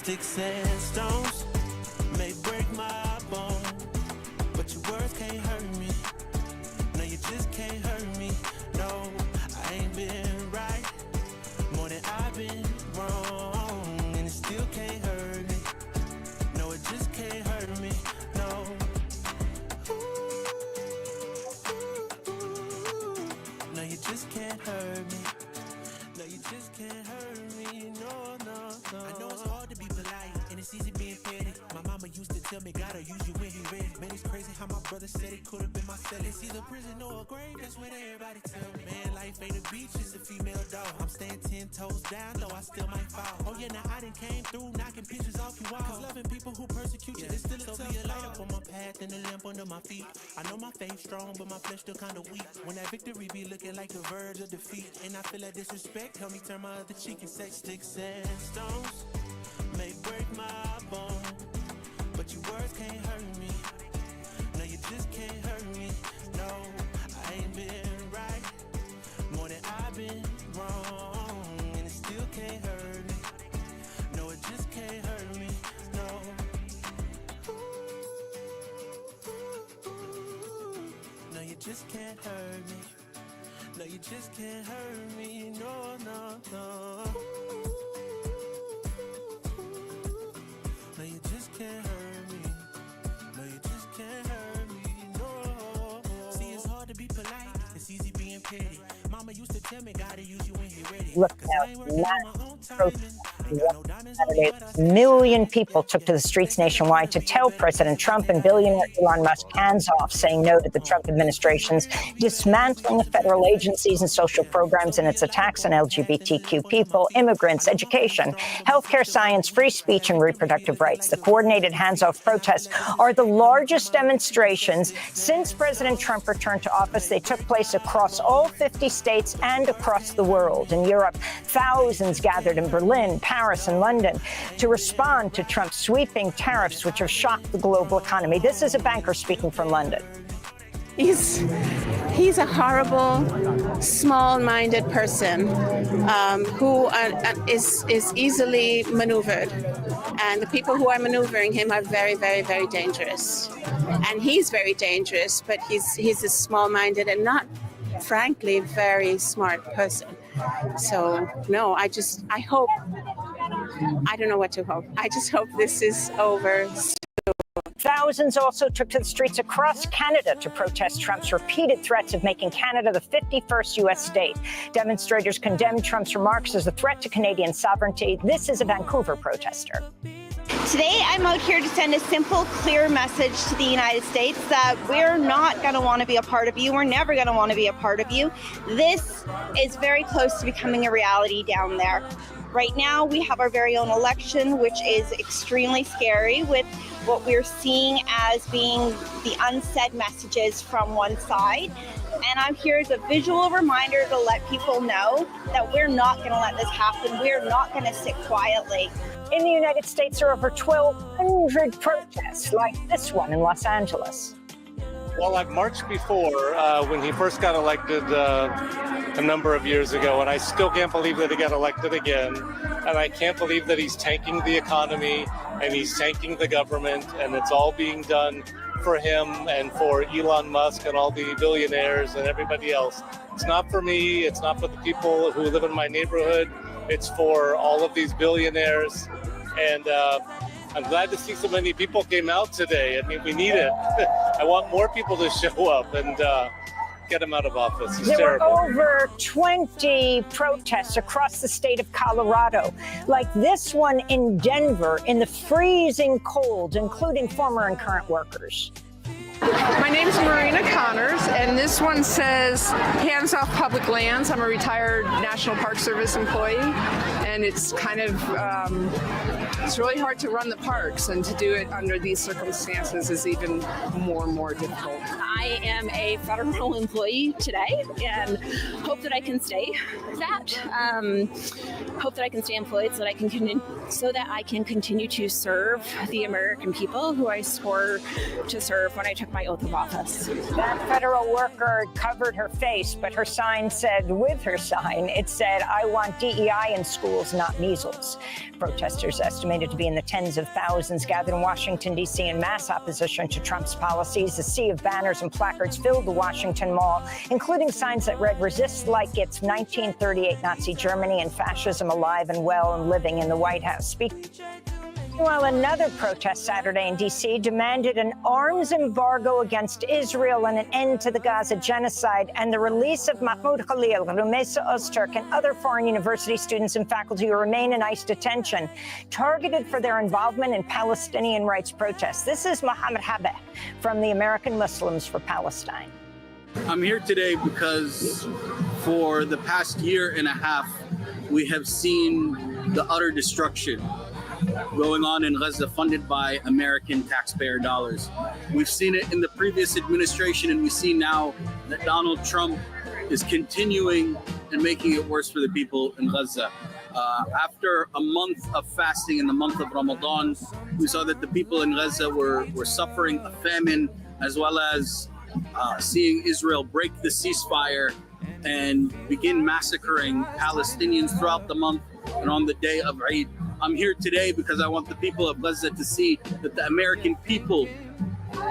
Sticks and stones may break my bone, but your words can't hurt me. No, you just can't hurt me. No, I ain't been right more than I've been wrong, and it still can't hurt me. No, it just can't hurt me. No. No, you just can't hurt me. No, you just can't hurt me. No, no, no. I know it's hard to be polite, and it's easy being petty. My mama used to tell me, gotta use you when he ready. Man, it's crazy how my brother said it could have been my cell. It's either prison or a grave, that's what everybody tell me. Man, life ain't a beach, it's a female dog. I'm staying 10 toes down, though I still might fall. Oh yeah, now I done came through, knocking pictures off you all. Cause loving people who persecute you, it's still a tough be a light up on my path and a lamp under my feet. I know my faith's strong, but my flesh still kinda weak. When that victory be looking like the verge of defeat, and I feel that disrespect, help me turn my other cheek and say, sticks and stones may break my bone, but your words can't hurt me. No, you just can't hurt me. No, I ain't been right more than I've been wrong, and it still can't hurt me. No, it just can't hurt me. No. No, you just can't hurt me. No, you just can't hurt me. No, no, no. No, you just can't hurt me. No, you just can't hurt me. No. See, it's hard to be polite. It's easy being petty. Mama used to tell me, gotta use you when you're ready. Look out. A million people took to the streets nationwide to tell President Trump and billionaire Elon Musk hands off, saying no to the Trump administration's dismantling of federal agencies and social programs and its attacks on LGBTQ people, immigrants, education, healthcare, science, free speech, and reproductive rights. The coordinated hands-off protests are the largest demonstrations since President Trump returned to office. They took place across all 50 states and across the world. In Europe, thousands gathered in Berlin, Paris, and London to respond to Trump's sweeping tariffs, which have shocked the global economy. This is a banker speaking from London. He's a horrible, small-minded person who is easily maneuvered. And the people who are maneuvering him are very, very, very dangerous. And he's very dangerous, but he's a small-minded and not, frankly, very smart person. So, no, I hope, I don't know what to hope. I just hope this is over soon. Thousands also took to the streets across Canada to protest Trump's repeated threats of making Canada the 51st U.S. state. Demonstrators condemned Trump's remarks as a threat to Canadian sovereignty. This is a Vancouver protester. Today, I'm out here to send a simple, clear message to the United States that we're not going to want to be a part of you. We're never going to want to be a part of you. This is very close to becoming a reality down there. Right now, we have our very own election, which is extremely scary with what we're seeing as being the unsaid messages from one side. And I'm here as a visual reminder to let people know that we're not going to let this happen. We're not going to sit quietly. In the United States, there are over 1,200 protests like this one in Los Angeles. Well, I've marched before when he first got elected a number of years ago, and I still can't believe that he got elected again. And I can't believe that he's tanking the economy and he's tanking the government, and it's all being done for him and for Elon Musk and all the billionaires and everybody else. It's not for me. It's not for the people who live in my neighborhood. It's for all of these billionaires. And I'm glad to see so many people came out today. I mean, we need it. I want more people to show up and get him out of office. It's terrible. There were over 20 protests across the state of Colorado, like this one in Denver in the freezing cold, including former and current workers. My name is Marina Connors, and this one says, hands off public lands. I'm a retired National Park Service employee, and it's kind of, it's really hard to run the parks, and to do it under these circumstances is even more and more difficult. I am a federal employee today, and hope that I can stay that. Hope that I can stay employed so that I can continue to serve the American people who I swore to serve when I took my oath of office. That federal worker covered her face, but her sign said, with her sign, it said, "I want DEI in schools, not measles." Protesters estimate estimated to be in the tens of thousands, gathered in Washington, D.C. in mass opposition to Trump's policies. A sea of banners and placards filled the Washington Mall, including signs that read, "Resist like it's 1938 Nazi Germany and fascism alive and well and living in the White House." Meanwhile, another protest Saturday in D.C. demanded an arms embargo against Israel and an end to the Gaza genocide and the release of Mahmoud Khalil, Rumeysa Öztürk, and other foreign university students and faculty who remain in ICE detention, targeted for their involvement in Palestinian rights protests. This is Mohammed Habeh from the American Muslims for Palestine. I'm here today because for the past year and a half, we have seen the utter destruction going on in Gaza, funded by American taxpayer dollars. We've seen it in the previous administration, and we see now that Donald Trump is continuing and making it worse for the people in Gaza. After a month of fasting in the month of Ramadan, we saw that the people in Gaza were suffering a famine, as well as seeing Israel break the ceasefire and begin massacring Palestinians throughout the month and on the day of Eid. I'm here today because I want the people of Gaza to see that the American people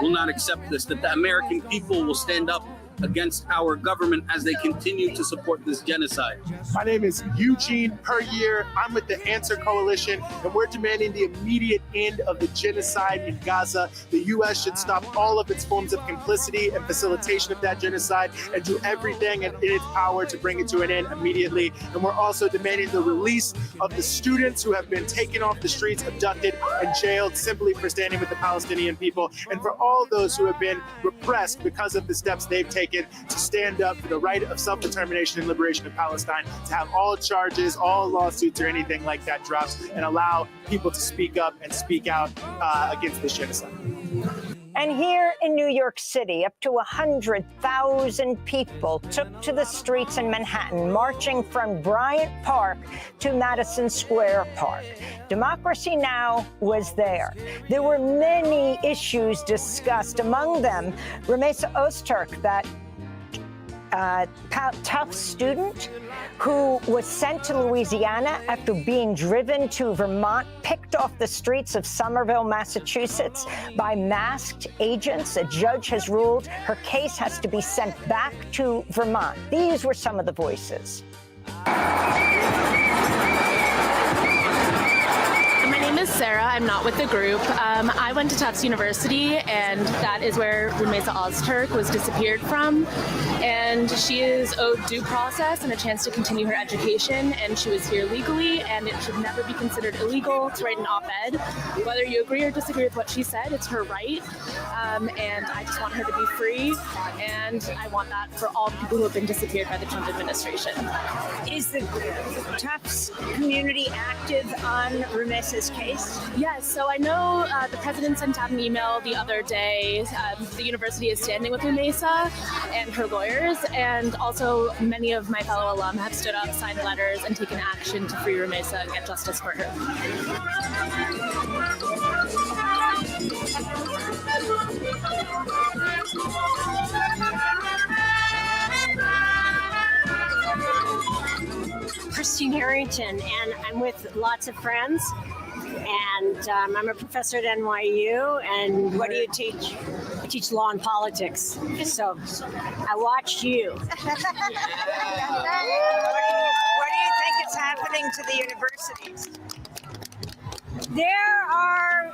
will not accept this, that the American people will stand up against our government as they continue to support this genocide. My name is Eugene Perrier. I'm with the Answer Coalition, and we're demanding the immediate end of the genocide in Gaza. The U.S. should stop all of its forms of complicity and facilitation of that genocide and do everything in its power to bring it to an end immediately. And we're also demanding the release of the students who have been taken off the streets, abducted, and jailed simply for standing with the Palestinian people, and for all those who have been repressed because of the steps they've taken to stand up for the right of self-determination and liberation of Palestine, to have all charges, all lawsuits or anything like that dropped, and allow people to speak up and speak out against this genocide. And here in New York City, up to 100,000 people took to the streets in Manhattan, marching from Bryant Park to Madison Square Park. Democracy Now! Was there. There were many issues discussed, among them Rumeysa Öztürk, that tough student who was sent to Louisiana after being driven to Vermont, picked off the streets of Somerville, Massachusetts by masked agents. A judge has ruled her case has to be sent back to Vermont. These were some of the voices. My name is Sarah. I'm not with the group. I went to Tufts University, and that is where Rumeysa Öztürk was disappeared from. And she is owed due process and a chance to continue her education. And she was here legally, and it should never be considered illegal to write an op-ed. Whether you agree or disagree with what she said, it's her right. And I just want her to be free. And I want that for all the people who have been disappeared by the Trump administration. Is the Tufts community active on Rumeysa's case? Yes, so I know the president sent out an email the other day. The university is standing with Rumeysa and her lawyers, and also many of my fellow alum have stood up, signed letters, and taken action to free Rumeysa and get justice for her. Christine Harrington, and I'm with lots of friends. And I'm a professor at NYU. And what do you teach? I teach law and politics. So I watched you. What do you think is happening to the universities? There are,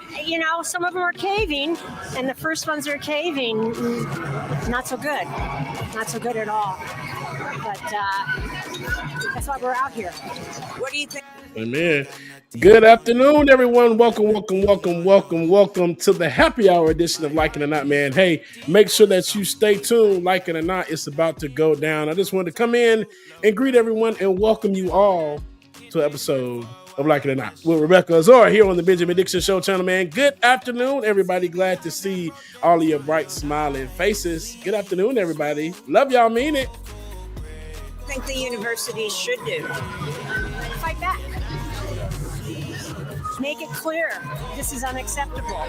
some of them are caving, and the first ones are caving. Not so good. Not so good at all. But that's why we're out here. What do you think? Amen. Good afternoon, everyone. Welcome to the happy hour edition of Like It or Not, man. Hey, make sure that you stay tuned. Like it or not, it's about to go down. I just wanted to come in and greet everyone and welcome you all to an episode of Like It or Not with Rebecca Azor here on the Benjamin Dixon Show channel, man. Good afternoon, everybody. Glad to see all of your bright, smiling faces. Good afternoon, everybody. Love y'all, mean it. I think the universities should do. Fight back. Make it clear this is unacceptable.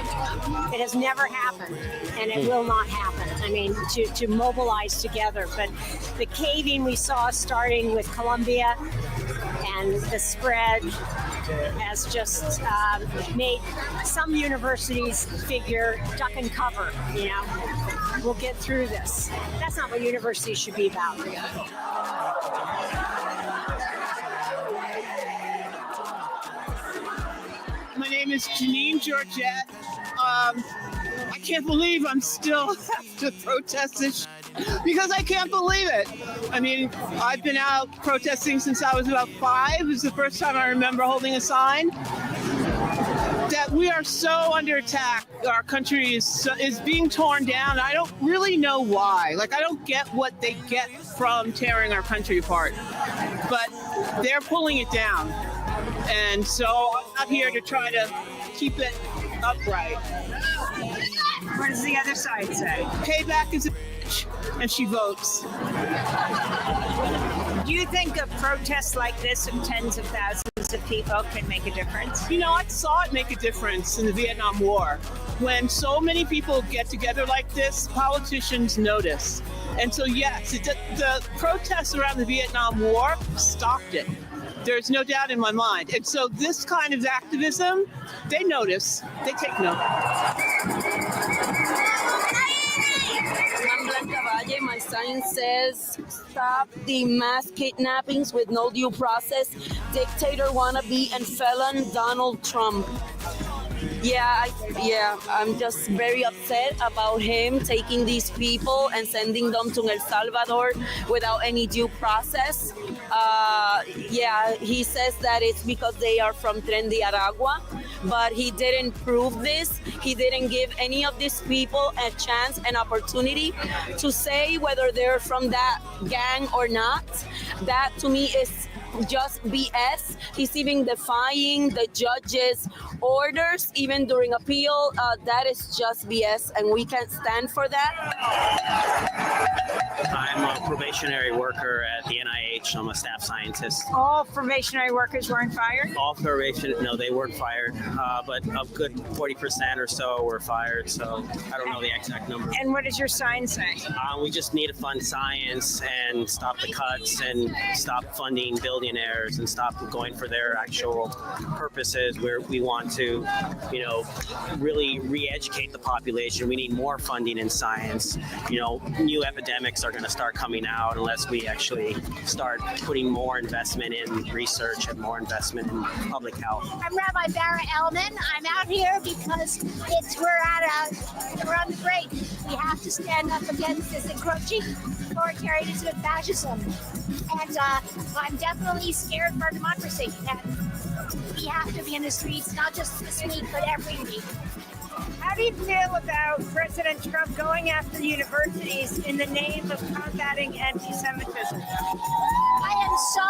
It has never happened, and it will not happen. I mean, to mobilize together. But the caving we saw starting with Columbia And the spread has just made some universities figure duck and cover, We'll get through this. That's not what universities should be about. My name is Janine Georgette. I can't believe I'm still have to protest this because I can't believe it. I mean, I've been out protesting since I was about 5. It was the first time I remember holding a sign. That we are so under attack. Our country is being torn down. I don't really know why. I don't get what they get from tearing our country apart. But they're pulling it down. And so I'm not here to try to keep it upright. What does the other side say? Payback is a bitch, and she votes. Do you think a protest like this of tens of thousands of people can make a difference? I saw it make a difference in the Vietnam War. When so many people get together like this, politicians notice. And so, yes, the protests around the Vietnam War stopped it. There's no doubt in my mind. And so this kind of activism, they notice, they take note. My sign says, stop the mass kidnappings with no due process, dictator wannabe and felon Donald Trump. I'm just very upset about him taking these people and sending them to El Salvador without any due process. He says that it's because they are from Tren de Aragua, but he didn't prove this. He didn't give any of these people a chance, an opportunity to say whether they're from that gang or not. That to me is just BS. He's even defying the judge's orders, even during appeal. That is just BS, and we can't stand for that. I'm a probationary worker at the NIH. I'm a staff scientist. All probationary workers weren't fired? All no, they weren't fired, but a good 40% or so were fired, so I don't know the exact number. And what does your sign say? We just need to fund science and stop the cuts and stop funding billionaires and stop going for their actual purposes where we want to, really re-educate the population. We need more funding in science. New epidemics are going to start coming out unless we actually start putting more investment in research and more investment in public health. I'm Rabbi Barra Elman. I'm out here because we're on the brink. We have to stand up against this encroaching authoritarianism and fascism. And I'm definitely scared for democracy. And we have to be in the streets, not just this week, but every week. How do you feel about President Trump going after universities in the name of combating anti-Semitism? I am so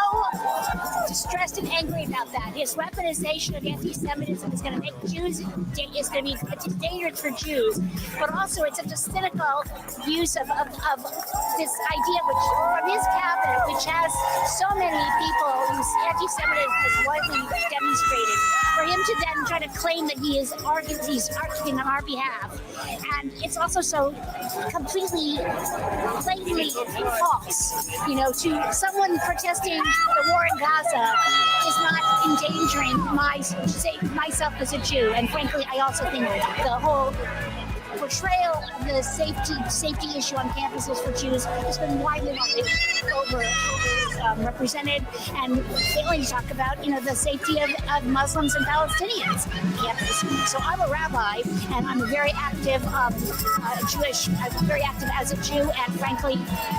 distressed and angry about that. His weaponization of anti-Semitism is going to make Jews, it's going to be dangerous for Jews, but also it's such a cynical use of this idea from his cabinet, which has so many people whose anti-Semitism is widely demonstrated, for him to then try to claim that he's arguing on our behalf. And it's also so completely, blatantly false. To someone protesting the war in Gaza is not endangering myself as a Jew. And frankly, I also think the whole portrayal of the safety issue on campuses for Jews has been widely represented, and they only talk about the safety of Muslims and Palestinians on campus. So I'm a rabbi, and I'm a very active Jewish. I'm very active as a Jew, and frankly,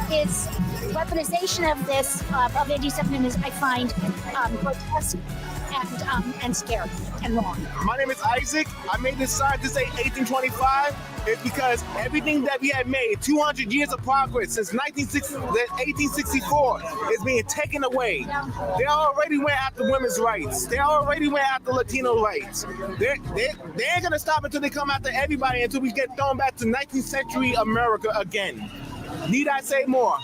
his weaponization of this of anti-Semitism I find grotesque and scary and wrong. My name is Isaac. I made this sign to say 1825. It's because everything that we had made, 200 years of progress since 1864, is being taken away. They already went after women's rights. They already went after Latino rights. They ain't gonna stop until they come after everybody until we get thrown back to 19th century America again. Need I say more?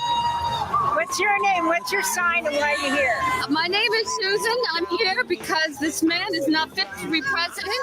What's your name? What's your sign, and why are you here? My name is Susan. I'm here because this man is not fit to be president.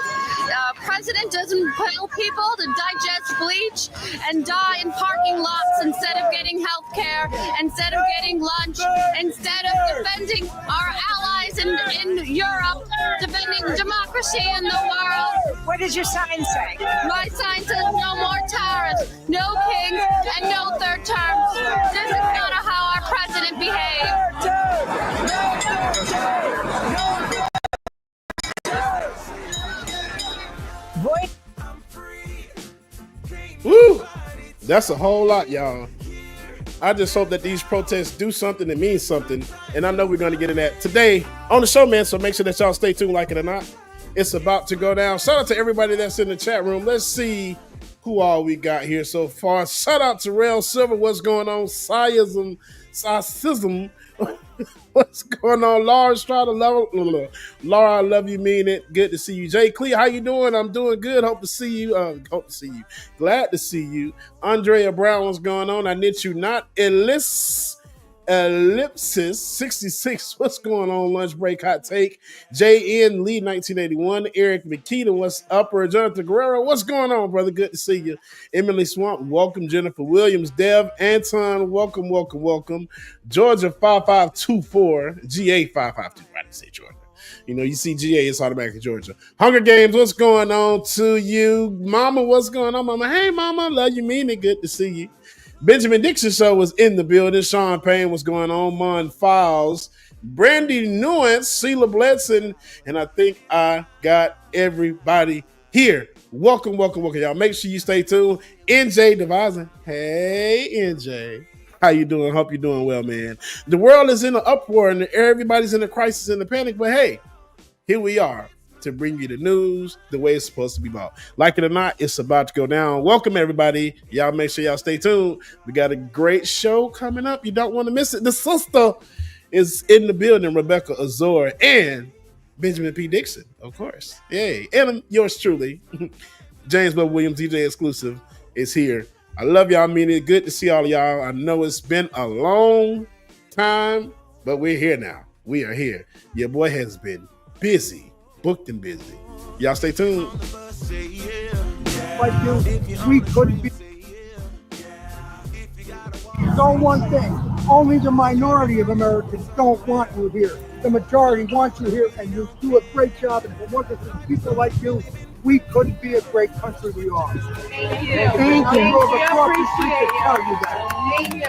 president doesn't tell people to digest bleach and die in parking lots instead of getting health care, instead of getting lunch, instead of defending our allies in Europe, defending democracy in the world. What does your sign say? My sign says no more tariffs, no king, and no third terms. This is not how our president behaves. Woo! That's a whole lot, y'all. I just hope that these protests do something that means something, and I know we're going to get in that today on the show, man, so make sure that y'all stay tuned, like it or not. It's about to go down. Shout out to everybody that's in the chat room. Let's see who all we got here so far. Shout out to Rail Silver. What's going on? Scism. What's going on? Laura Strada. Laura, I love you, mean it. Good to see you. Jay Clee, how you doing? I'm doing good. Hope to see you. Glad to see you. Andrea Brown, what's going on? I knit you not. Ellipsis 66. What's going on? Lunch break, hot take. JN Lee 1981. Eric McKeita, what's upper? Jonathan Guerrero, what's going on, brother? Good to see you. Emily Swamp, welcome. Jennifer Williams, Dev Anton, welcome. Georgia 5524, GA 552. I didn't say Georgia. You know, you see GA, it's automatically Georgia. Hunger Games, what's going on to you? Mama, what's going on, Mama? Hey, Mama, love you, mean it. Good to see you. Benjamin Dixon Show was in the building. Sean Payne was going on. Mon Files, Brandy Nuance, Sheila Bledson, and I think I got everybody here. Welcome, y'all. Make sure you stay tuned. NJ Devizin. Hey, NJ. How you doing? Hope you're doing well, man. The world is in an uproar and everybody's in a crisis and a panic, but hey, here we are to bring you the news the way it's supposed to be about. Like it or not, it's about to go down. Welcome, everybody. Y'all make sure y'all stay tuned. We got a great show coming up. You don't want to miss it. The sister is in the building, Rebecca Azor and Benjamin P. Dixon, of course. Yay. And yours truly, James Webb Williams, DJ Exclusive, is here. I love y'all. I mean it. Good to see all of y'all. I know it's been a long time, but we're here now. We are here. Your boy has been busy. Booked and busy. Y'all stay tuned. Like we couldn't be. Know one thing, only the minority of Americans don't want you here. The majority wants you here, and you do a great job. And for wonderful people like you, we couldn't be a great country we are. Thank you. Thank you.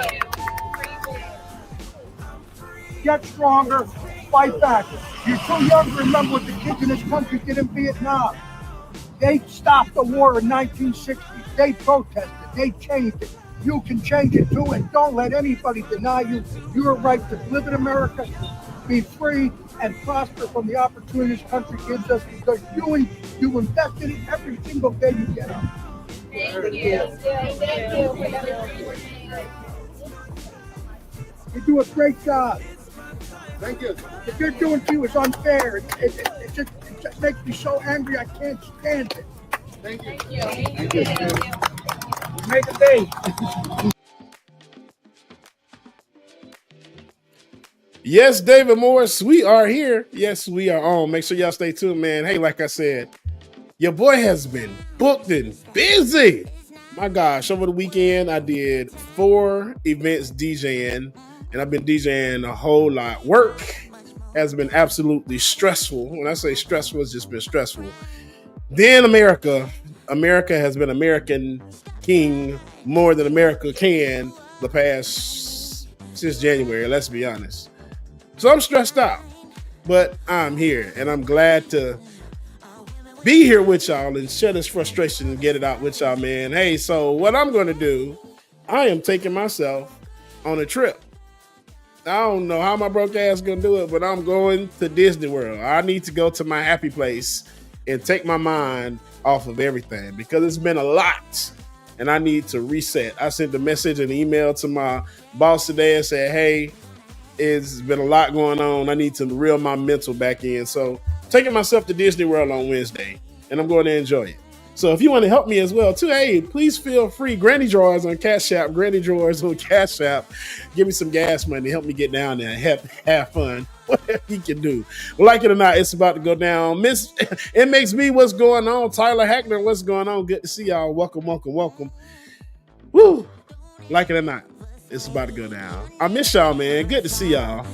Get stronger. Fight back. You're too young to remember what the kids in this country did in Vietnam. They stopped the war in 1960. They protested. They changed it. You can change it too, and don't let anybody deny you your right to live in America, be free, and prosper from the opportunities this country gives us, because you invest in it every single day you get up. Thank you. You do a great job. Thank you. What you're doing to you is unfair. It just makes me so angry. I can't stand it. Thank you. Thank you. Make a day. Yes, David Morris, we are here. Yes, we are on. Make sure y'all stay tuned, man. Hey, like I said, your boy has been booked and busy. My gosh, over the weekend, I did 4 events DJing, and I've been DJing a whole lot. Work has been absolutely stressful. When I say stressful, it's just been stressful. Then America has been American King more than America can the past since January, let's be honest. So I'm stressed out, but I'm here, and I'm glad to be here with y'all and share this frustration and get it out with y'all, man. Hey, so what I'm going to do, I am taking myself on a trip. I don't know how my broke ass going to do it, but I'm going to Disney World. I need to go to my happy place and take my mind off of everything because it's been a lot, and I need to reset. I sent a message and email to my boss today and said, hey, it's been a lot going on. I need to reel my mental back in. So taking myself to Disney World on Wednesday, and I'm going to enjoy it. So if you want to help me as well too, hey, please feel free. Granny Drawers on Cash App, Granny Drawers on Cash App. Give me some gas money, help me get down there, have fun. Whatever you can do. Like it or not, it's about to go down. It makes me what's going on. Tyler Hackner, what's going on? Good to see y'all. Welcome. Woo! Like it or not, it's about to go down. I miss y'all, man. Good to see y'all.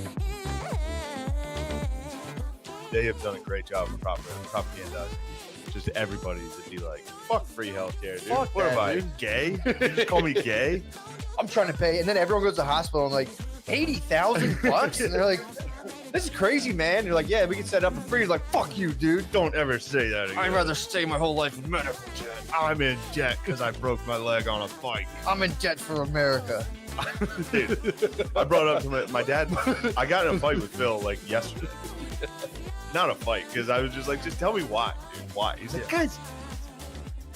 They have done a great job of propaganda. Just everybody to be like, fuck free healthcare, dude. Fuck what that, am I, dude. gay? You just call me gay? I'm trying to pay, and then everyone goes to the hospital and like $80,000, and they're like, "This is crazy, man." You're like, "Yeah, we can set it up for free." He's like, "Fuck you, dude. Don't ever say that again. I'd rather stay my whole life in medical debt. I'm in debt because I broke my leg on a bike. I'm in debt for America." Dude, I brought it up to my dad. I got in a fight with Phil like yesterday. Not a fight, because I was just like, just tell me why, dude. Why? He's like, guys,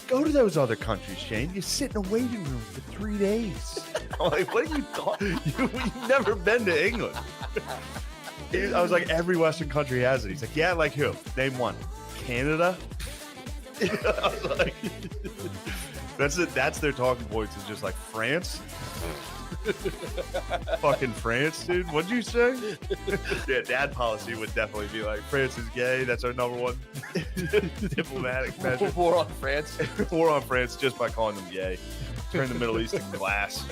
go to those other countries, Shane. You sit in a waiting room for 3 days. I'm like, what are you talking? You've never been to England. I was like, every Western country has it. He's like, yeah, like who? Name one. Canada? I was like, that's it. That's their talking points, is just like France. Fucking France, dude. What'd you say? Yeah, dad policy would definitely be like, France is gay. That's our number one diplomatic measure. War on France. War on France just by calling them gay. Turn the Middle East into glass.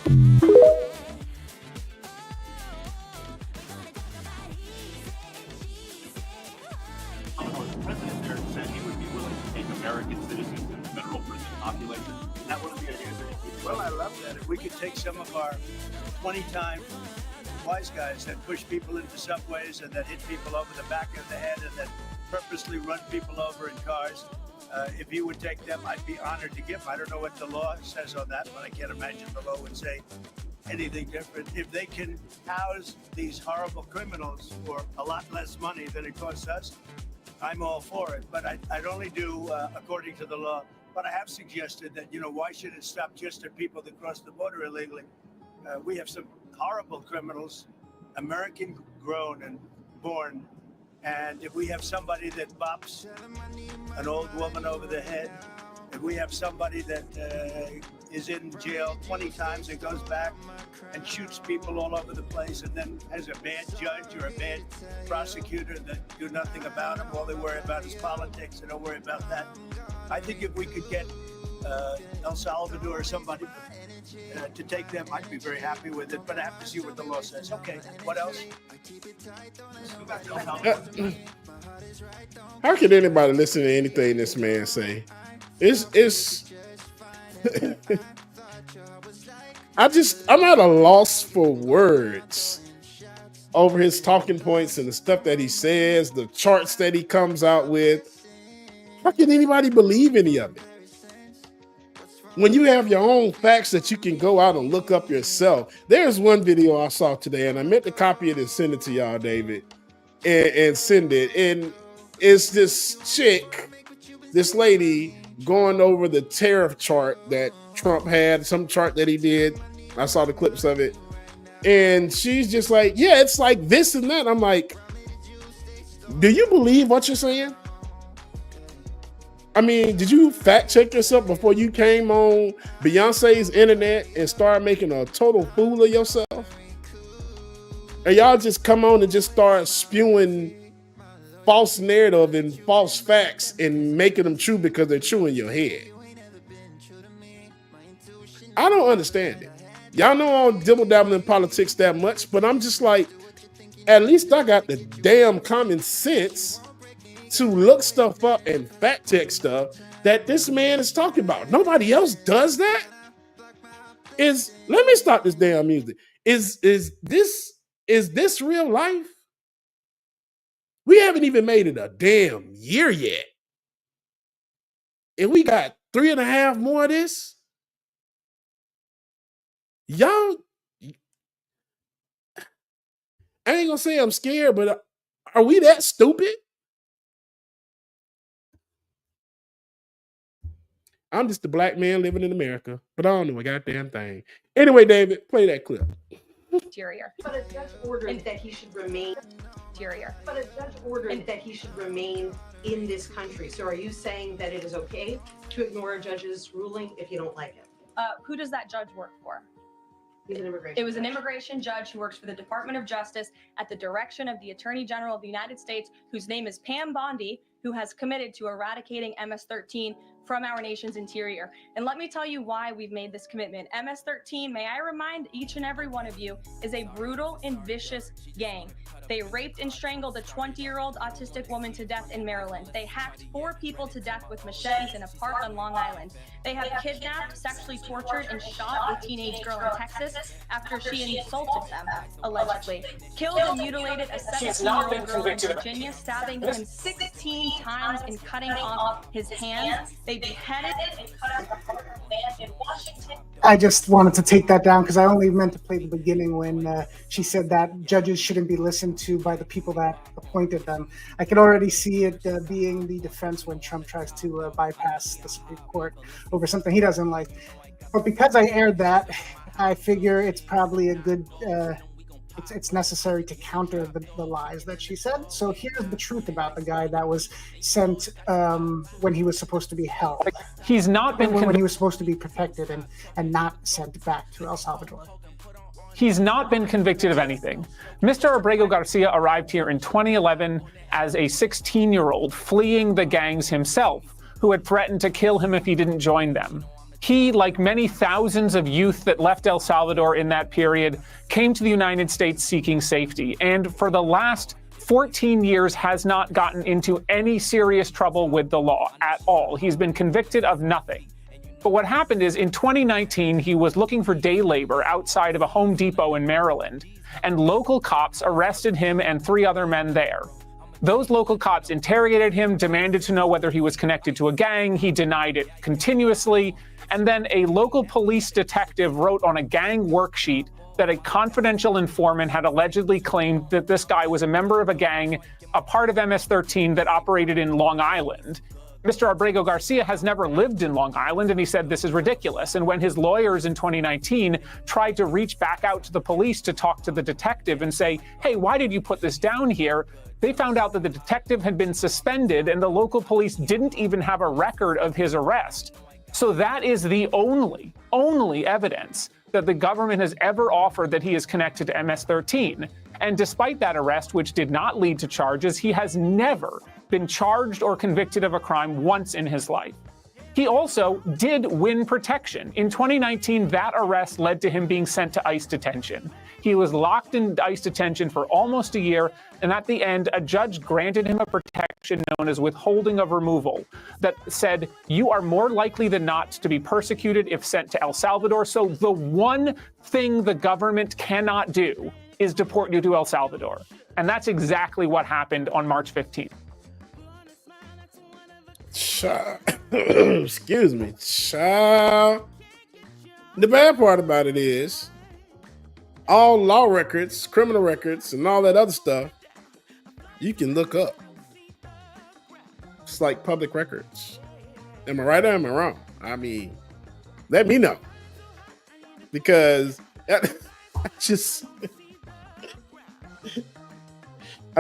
President there said he would be willing to take American citizens to the federal prison population. That wouldn't be an answer. Well, I love that. If we could take some of our 20-time wise guys that push people into subways and that hit people over the back of the head and that purposely run people over in cars, if he would take them, I'd be honored to give them. I don't know what the law says on that, but I can't imagine the law would say anything different. If they can house these horrible criminals for a lot less money than it costs us, I'm all for it. But I'd only do according to the law. But I have suggested that, why should it stop just at people that cross the border illegally? We have some horrible criminals, American grown and born. And if we have somebody that bops an old woman over the head, if we have somebody that is in jail 20 times and goes back and shoots people all over the place and then has a bad judge or a bad prosecutor that do nothing about him, all they worry about is politics, they don't worry about that. I think if we could get El Salvador or somebody to take them, I'd be very happy with it, but I have to see what the law says. Okay, what else? How can anybody listen to anything this man say? It's I'm at a loss for words over his talking points and the stuff that he says, the charts that he comes out with. How can anybody believe any of it? When you have your own facts that you can go out and look up yourself. There's one video I saw today, and I meant to copy it and send it to y'all, David, and send it. And it's this chick, this lady, going over the tariff chart that Trump had, some chart that he did. I saw the clips of it. And she's just like, yeah, it's like this and that. I'm like, do you believe what you're saying? I mean, did you fact check yourself before you came on Beyonce's internet and started making a total fool of yourself? Or y'all just come on and just start spewing false narrative and false facts and making them true because they're true in your head? I don't understand it. Y'all know I don't dibble dabble in politics that much, but I'm just like, at least I got the damn common sense to look stuff up and fact check stuff that this man is talking about. Nobody else does that. Let me stop this damn music. Is this real life? We haven't even made it a damn year yet. And we got 3.5 more of this. Y'all, I ain't gonna say I'm scared, but are we that stupid? I'm just a black man living in America, but I don't know a goddamn thing. Anyway, David, play that clip. Interior. But a judge ordered that he should remain. Interior. But a judge ordered that he should remain in this country. So are you saying that it is okay to ignore a judge's ruling if you don't like it? Who does that judge work for? He's an immigration It was an judge. immigration judge who works for the Department of Justice at the direction of the Attorney General of the United States, whose name is Pam Bondi, who has committed to eradicating MS-13 from our nation's interior. And let me tell you why we've made this commitment. MS-13, may I remind each and every one of you, is a brutal and vicious gang. They raped and strangled a 20-year-old autistic woman to death in Maryland. They hacked 4 people to death with machetes in a park on Long Island. They have kidnapped, sexually tortured, and shot a teenage girl in Texas after she insulted them, allegedly. Killed and mutilated a 17-year-old girl in Virginia, stabbing him 16 times and cutting off his hands. They beheaded and cut off a man in Washington. I just wanted to take that down because I only meant to play the beginning when she said that judges shouldn't be listened to by the people that appointed them. I can already see it being the defense when Trump tries to bypass the Supreme Court over something he doesn't like. But because I aired that, I figure it's probably a good, it's necessary to counter the lies that she said. So here's the truth about the guy that was sent when he was supposed to be held. He's not been when he was supposed to be protected and not sent back to El Salvador. He's not been convicted of anything. Mr. Abrego Garcia arrived here in 2011 as a 16-year-old fleeing the gangs himself, who had threatened to kill him if he didn't join them. He, like many thousands of youth that left El Salvador in that period, came to the United States seeking safety, and for the last 14 years has not gotten into any serious trouble with the law at all. He's been convicted of nothing. But what happened is in 2019, he was looking for day labor outside of a Home Depot in Maryland, and local cops arrested him and 3 other men there. Those local cops interrogated him, demanded to know whether he was connected to a gang. He denied it continuously. And then a local police detective wrote on a gang worksheet that a confidential informant had allegedly claimed that this guy was a member of a gang, a part of MS-13 that operated in Long Island. Mr. Abrego Garcia has never lived in Long Island, and he said this is ridiculous. And when his lawyers in 2019 tried to reach back out to the police to talk to the detective and say, hey, why did you put this down here? They found out that the detective had been suspended and the local police didn't even have a record of his arrest. So that is the only evidence that the government has ever offered that he is connected to MS-13. And despite that arrest, which did not lead to charges, he has never been charged or convicted of a crime once in his life. He also did win protection. In 2019, that arrest led to him being sent to ICE detention. He was locked in ICE detention for almost a year, and at the end, a judge granted him a protection known as withholding of removal that said, you are more likely than not to be persecuted if sent to El Salvador. So the one thing the government cannot do is deport you to El Salvador. And that's exactly what happened on March 15th. Excuse me, child. The bad part about it is all law records, criminal records, and all that other stuff, you can look up. It's like public records. Am I right or am I wrong? I mean, let me know. Because I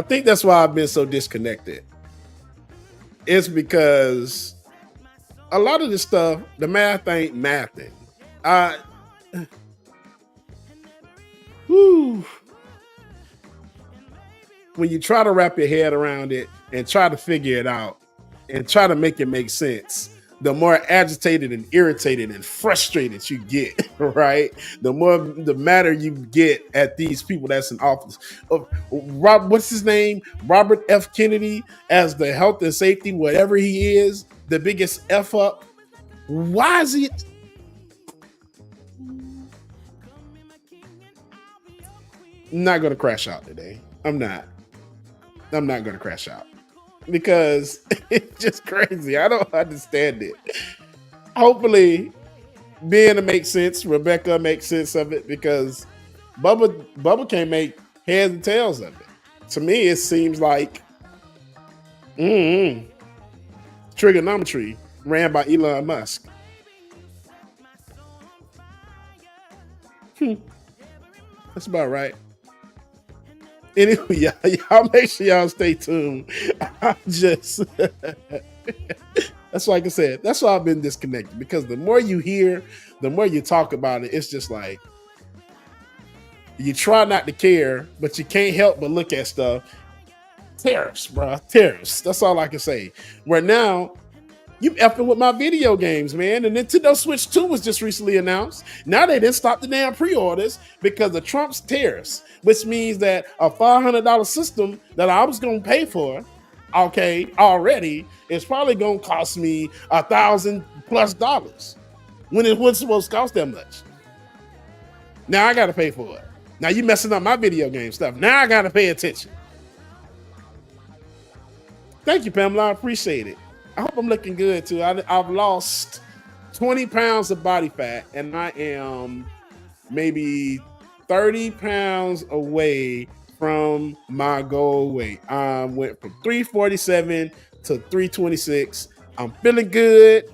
think that's why I've been so disconnected. It's because a lot of this stuff, the math ain't mathing. When you try to wrap your head around it and try to figure it out and try to make it make sense, the more agitated and irritated and frustrated you get, right? The madder you get at these people that's in office. What's his name? Robert F. Kennedy as the health and safety, whatever he is, the biggest F up. Why is it? I'm not going to crash out today. I'm not going to crash out. Because it's just crazy. I don't understand it. Hopefully, being to make sense, Rebecca makes sense of it because Bubba can't make heads and tails of it. To me, it seems like trigonometry ran by Elon Musk. That's about right. Anyway, y'all make sure y'all stay tuned. I'm just that's like I said, that's why I've been disconnected, because the more you hear, the more you talk about it, it's just like you try not to care, but you can't help but look at stuff. Tariffs, bro. Tariffs. That's all I can say. Where now, you effing with my video games, man. And Nintendo Switch 2 was just recently announced. Now they didn't stop the damn pre-orders because of Trump's tariffs, which means that a $500 system that I was going to pay for, okay, already, is probably going to cost me $1,000+ when it wasn't supposed to cost that much. Now I got to pay for it. Now you messing up my video game stuff. Now I got to pay attention. Thank you, Pamela. I appreciate it. I hope I'm looking good too. I've lost 20 pounds of body fat, and I am maybe 30 pounds away from my goal weight. I went from 347 to 326. I'm feeling good.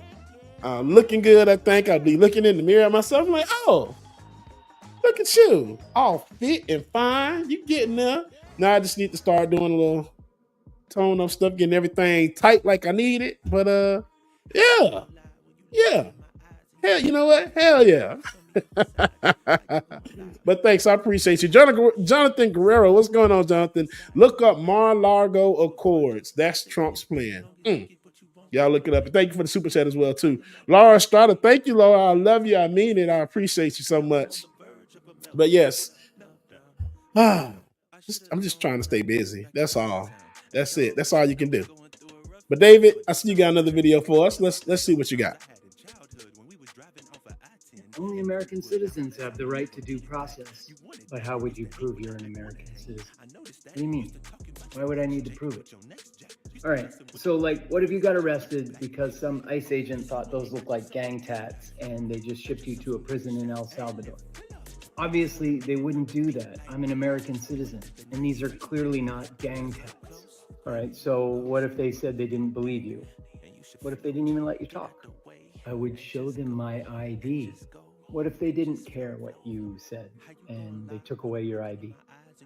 Looking good, I think. I'll be looking in the mirror at myself. I'm like, oh, look at you. All fit and fine. You getting there. Now I just need to start doing a little tone up stuff, getting everything tight like I need it. But yeah. Hell, you know what? Hell yeah. But thanks, I appreciate you. Jonathan Guerrero, what's going on, Jonathan? Look up Mar-a-Lago Accords. That's Trump's plan. Y'all look it up. And thank you for the super chat as well, too. Laura Estrada, thank you, Laura. I love you. I mean it. I appreciate you so much. But yes, I'm just trying to stay busy. That's all. That's it. That's all you can do. But David, I see you got another video for us. Let's see what you got. Only American citizens have the right to due process. But how would you prove you're an American citizen? What do you mean? Why would I need to prove it? All right, so like, what if you got arrested because some ICE agent thought those looked like gang tats and they just shipped you to a prison in El Salvador? Obviously, they wouldn't do that. I'm an American citizen, and these are clearly not gang tats. All right, so what if they said they didn't believe you? What if they didn't even let you talk? I would show them my ID. What if they didn't care what you said and they took away your ID?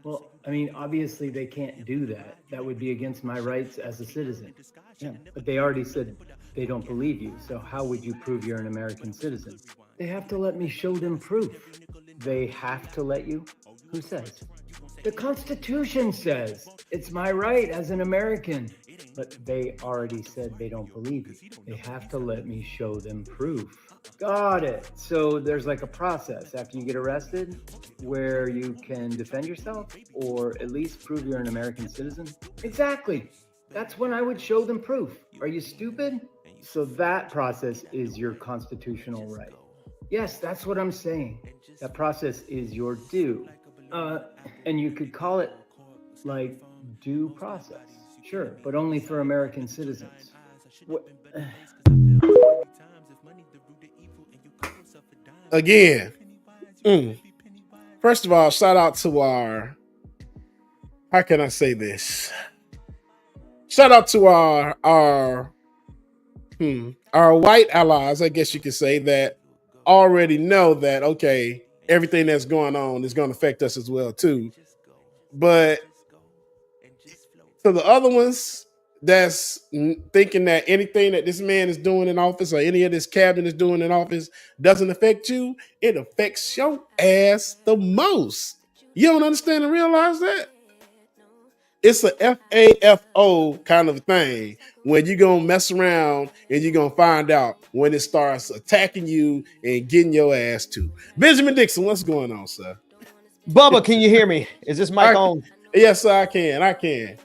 Well, I mean, obviously they can't do that. That would be against my rights as a citizen. Yeah, but they already said they don't believe you, so how would you prove you're an American citizen? They have to let me show them proof. They have to let you? Who says? The Constitution says it's my right as an American. But they already said they don't believe you. They have to let me show them proof. Got it. So there's like a process after you get arrested where you can defend yourself or at least prove you're an American citizen? Exactly. That's when I would show them proof. Are you stupid? So that process is your constitutional right. Yes, that's what I'm saying. That process is your due. And you could call it like due process. Sure, but only for American citizens. Again, first of all, shout out to our, how can I say this? Shout out to our white allies, I guess you could say, that already know that, okay, everything that's going on is going to affect us as well, too. But to the other ones that's thinking that anything that this man is doing in office or any of this cabinet is doing in office doesn't affect you, it affects your ass the most. You don't understand and realize that? It's a FAFO kind of thing when you're going to mess around and you're going to find out when it starts attacking you and getting your ass too. Benjamin Dixon, what's going on, sir? Bubba, can you hear me? Is this mic on? Yes, sir, I can.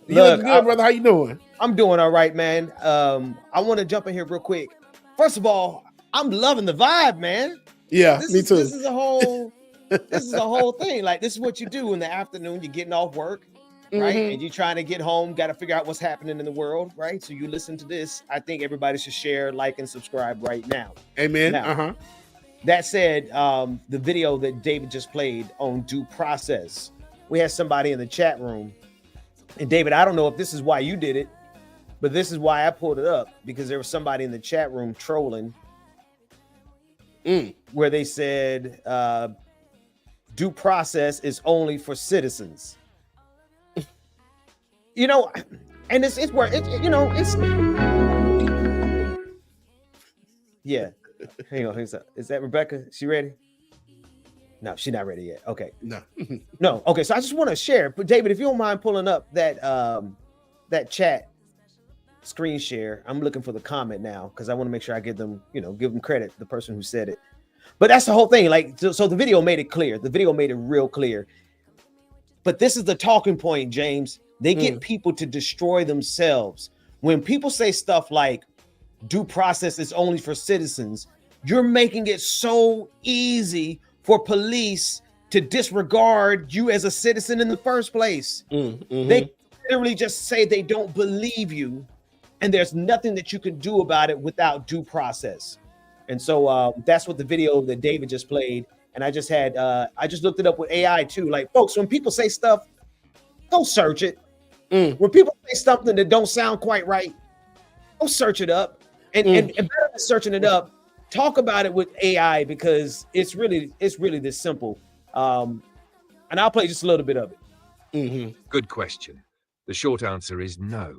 You look good, brother. How you doing? I'm doing all right, man. I want to jump in here real quick. First of all, I'm loving the vibe, man. Yeah, me too. This is a whole thing. Like, this is what you do in the afternoon. You're getting off work, right? And you're trying to get home, got to figure out what's happening in the world, right? So you listen to this. I think everybody should share, like, and subscribe right now. Amen. Now, that said, the video that David just played on due process, we had somebody in the chat room. And David, I don't know if this is why you did it, but this is why I pulled it up, because there was somebody in the chat room trolling where they said due process is only for citizens. You know, and it's where it's yeah. Hang on, is that Rebecca? She ready? No, she's not ready yet. Okay. No. Okay, so I just want to share. But David, if you don't mind pulling up that that chat screen share, I'm looking for the comment now because I want to make sure I give them credit, the person who said it. But that's the whole thing. Like, so the video made it clear. The video made it real clear. But this is the talking point, James. They get people to destroy themselves. When people say stuff like due process is only for citizens, you're making it so easy for police to disregard you as a citizen in the first place. They literally just say they don't believe you, and there's nothing that you can do about it without due process. And so that's what the video that David just played. And I just looked it up with AI too. Like, folks, when people say stuff, don't search it. When people say something that don't sound quite right, don't search it up. And better than searching it up, talk about it with AI because it's really this simple. And I'll play just a little bit of it. Good question. The short answer is no.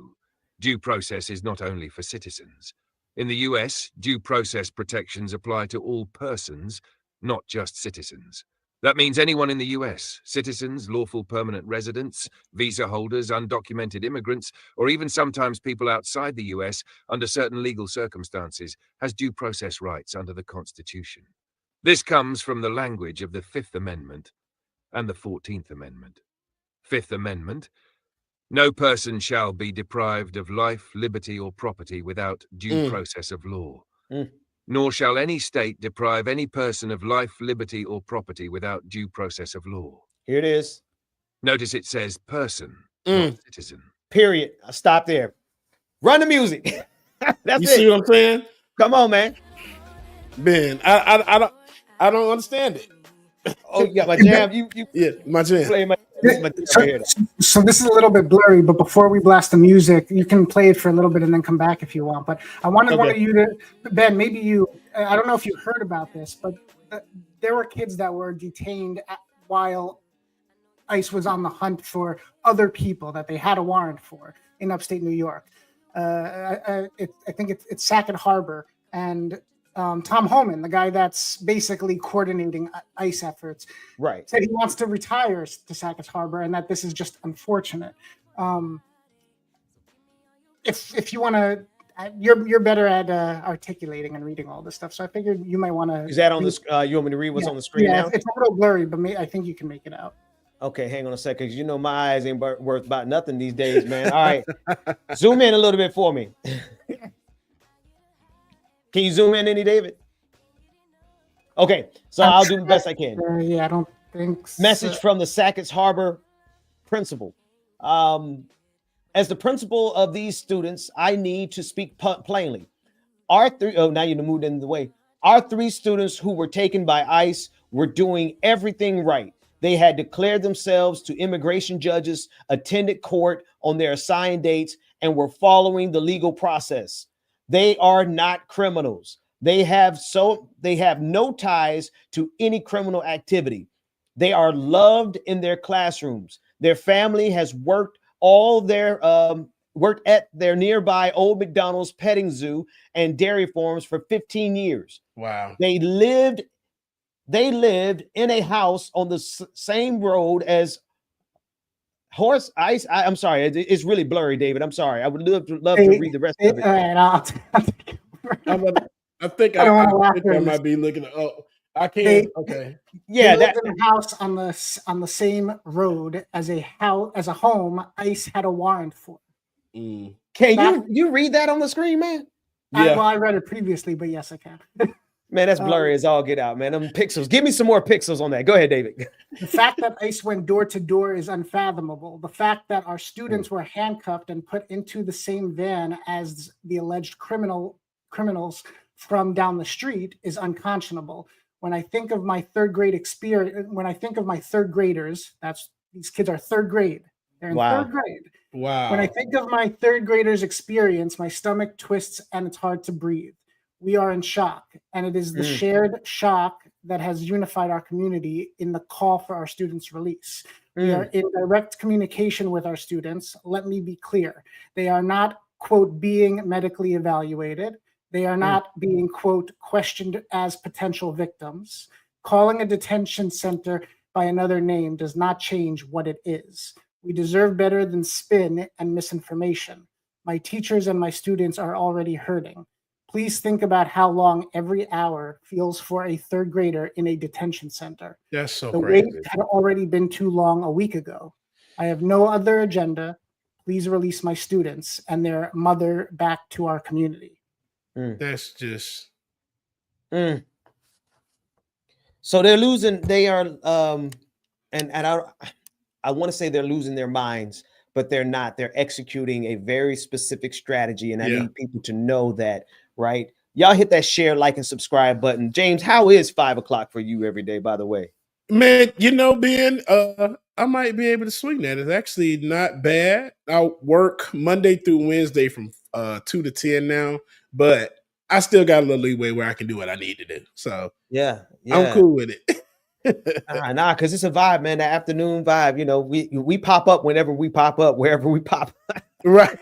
Due process is not only for citizens. In the US, due process protections apply to all persons, not just citizens. That means anyone in the US, citizens, lawful permanent residents, visa holders, undocumented immigrants, or even sometimes people outside the US under certain legal circumstances, has due process rights under the Constitution. This comes from the language of the Fifth Amendment and the 14th Amendment. Fifth Amendment: no person shall be deprived of life, liberty, or property without due process of law. Nor shall any state deprive any person of life, liberty, or property without due process of law. Here it is. Notice it says person, not citizen. Period. I stop there. Run the music. That's You it. see what I'm saying? Come on, man. Ben, I don't understand it. Oh, you got my jam. Yeah, my jam. Play my So this is a little bit blurry, but before we blast the music, you can play it for a little bit and then come back if you want. But I wanted one of you to, Ben, maybe you, I don't know if you heard about this, but there were kids that were detained while ICE was on the hunt for other people that they had a warrant for in upstate New York. I think it's Sackett Harbor, and Tom Homan, the guy that's basically coordinating ICE efforts, right, said he wants to retire to Sackett Harbor and that this is just unfortunate. If you want to, you're better at articulating and reading all this stuff, so I figured you might want to. Is that on this? You want me to read what's on the screen now? It's a little blurry, but I think you can make it out. Okay, hang on a second, because you know my eyes ain't worth about nothing these days, man. All right, zoom in a little bit for me. Can you zoom in any, David? Okay, so I'll do the best I can. Yeah, I don't think so. Message from the Sackett Harbor principal. As the principal of these students, I need to speak plainly. Now you moved in the way. Our 3 students who were taken by ICE were doing everything right. They had declared themselves to immigration judges, attended court on their assigned dates, and were following the legal process. They are not criminals. They have no ties to any criminal activity. They are loved in their classrooms. Their family has worked at their nearby Old McDonald's petting zoo and dairy farms for 15 years. Wow. They lived in a house on the same road as Horse Ice. I'm sorry, it's really blurry, David. I'm sorry. I would love to read the rest of it. I think I might be looking at. Oh, I can't. Okay. Yeah, they lived in a house on the same road as a home ICE had a warrant for. Can you read that on the screen, man? I read it previously, but yes, I can. Man, that's blurry as all get out, man. Them pixels. Give me some more pixels on that. Go ahead, David. The fact that ICE went door to door is unfathomable. The fact that our students were handcuffed and put into the same van as the alleged criminals from down the street is unconscionable. When I think of my third grade experience, when I think of my third graders, these kids are third grade. They're in third grade. Wow. When I think of my third graders' experience, my stomach twists and it's hard to breathe. We are in shock, and it is the shared shock that has unified our community in the call for our students' release. We are in direct communication with our students. Let me be clear. They are not, quote, being medically evaluated. They are not being, quote, questioned as potential victims. Calling a detention center by another name does not change what it is. We deserve better than spin and misinformation. My teachers and my students are already hurting. Please think about how long every hour feels for a third grader in a detention center. That's so The crazy. wait had already been too long a week ago. I have no other agenda. Please release my students and their mother back to our community. That's just. So they're losing. They are, and I want to say they're losing their minds, but they're not. They're executing a very specific strategy, and I need people to know that. Right? Y'all hit that share, like, and subscribe button. James, how is 5 o'clock for you every day? By the way, Man, Ben, I might be able to swing that. It's actually not bad. I work Monday through Wednesday from 2 to 10 now, but I still got a little leeway where I can do what I need to do. So yeah. I'm cool with it. Nah, because it's a vibe, man. The afternoon vibe. You know, we pop up whenever we pop up, wherever we pop up. Right.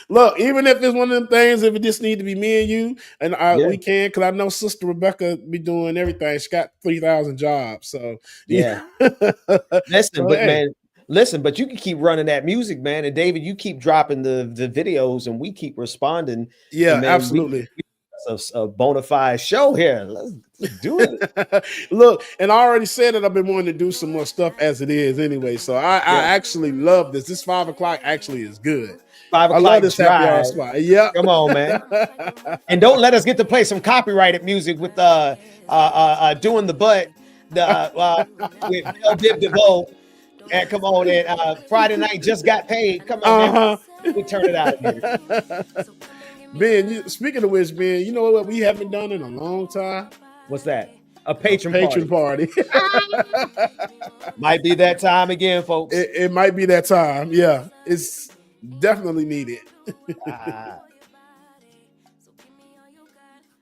Look, even if it's one of them things, if it just need to be me and you, and we can, because I know Sister Rebecca be doing everything. She got 3,000 jobs. So Listen, but you can keep running that music, man. And David, you keep dropping the videos, and we keep responding. Yeah, man, absolutely. It's a bona fide show here. Let's do it. Look, and I already said that I've been wanting to do some more stuff as it is anyway. So I actually love this. This 5 o'clock actually is good. 5 o'clock. I love this happy hour spot. Yeah. Come on, man. And don't let us get to play some copyrighted music with doing the butt with Bell Dib DeVoe. And come on, and Friday night just got paid. Come on, man. We turn it out here. Ben, speaking of which, Ben, you know what we haven't done in a long time? What's that? A patron party. Might be that time again, folks. It might be that time. Yeah, it's definitely needed.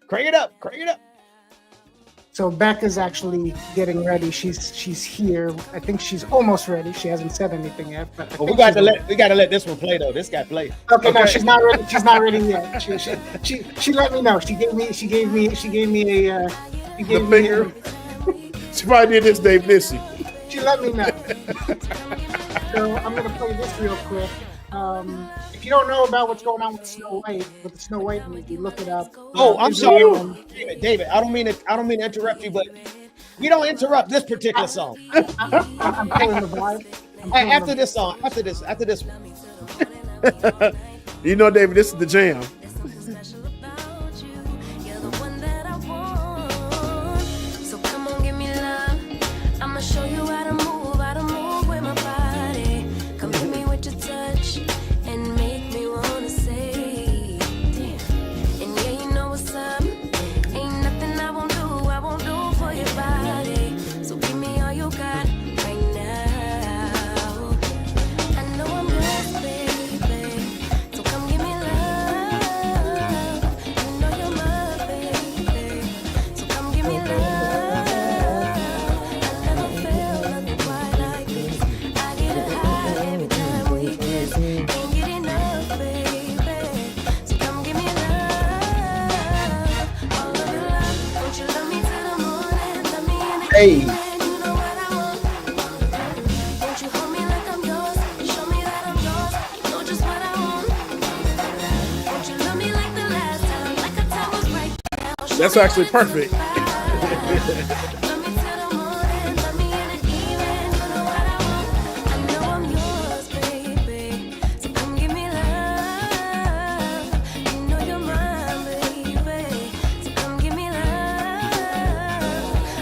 Crank it up. So Becca's actually getting ready. She's here. I think she's almost ready. She hasn't said anything yet. But we got to let this one play though. This guy play. Okay, no, she's not ready. She's not ready yet. She let me know. She gave me a finger. She probably did this, Dave Nissy. She let me know. So I'm gonna play this real quick. If you don't know about what's going on with the Snow White movie, look it up. Oh, I'm sorry, David. I don't mean to interrupt you, but we don't interrupt this particular song. I'm pulling the vibe. After this song, after this one. You know, David, this is the jam. So come on, give me love. I'ma show you how to move with my body. Come hit me with your touch and make me wanna say, damn. And yeah, you know what's up. Ain't nothing I won't do for your body. So give me all you got right now. I know I'm yours, baby. So come give me love. You know you're my baby. So come give me love. I never felt nothing quite like this. I get high every time we kiss. Can't get enough, baby. So come give me love. All of your love. Don't you love me till the morning? Love me in the evening. You know what I want. Won't you hold me like I'm yours? Show me that I'm yours. You know just what I want. Won't you love me like the last time? Like a time was right now. Show That's me actually what it's perfect. about. Love me till the morning. Love me in the evening. You know what I want. I know I'm yours, baby. So come give me love. You know you're mine, baby. So come give me love.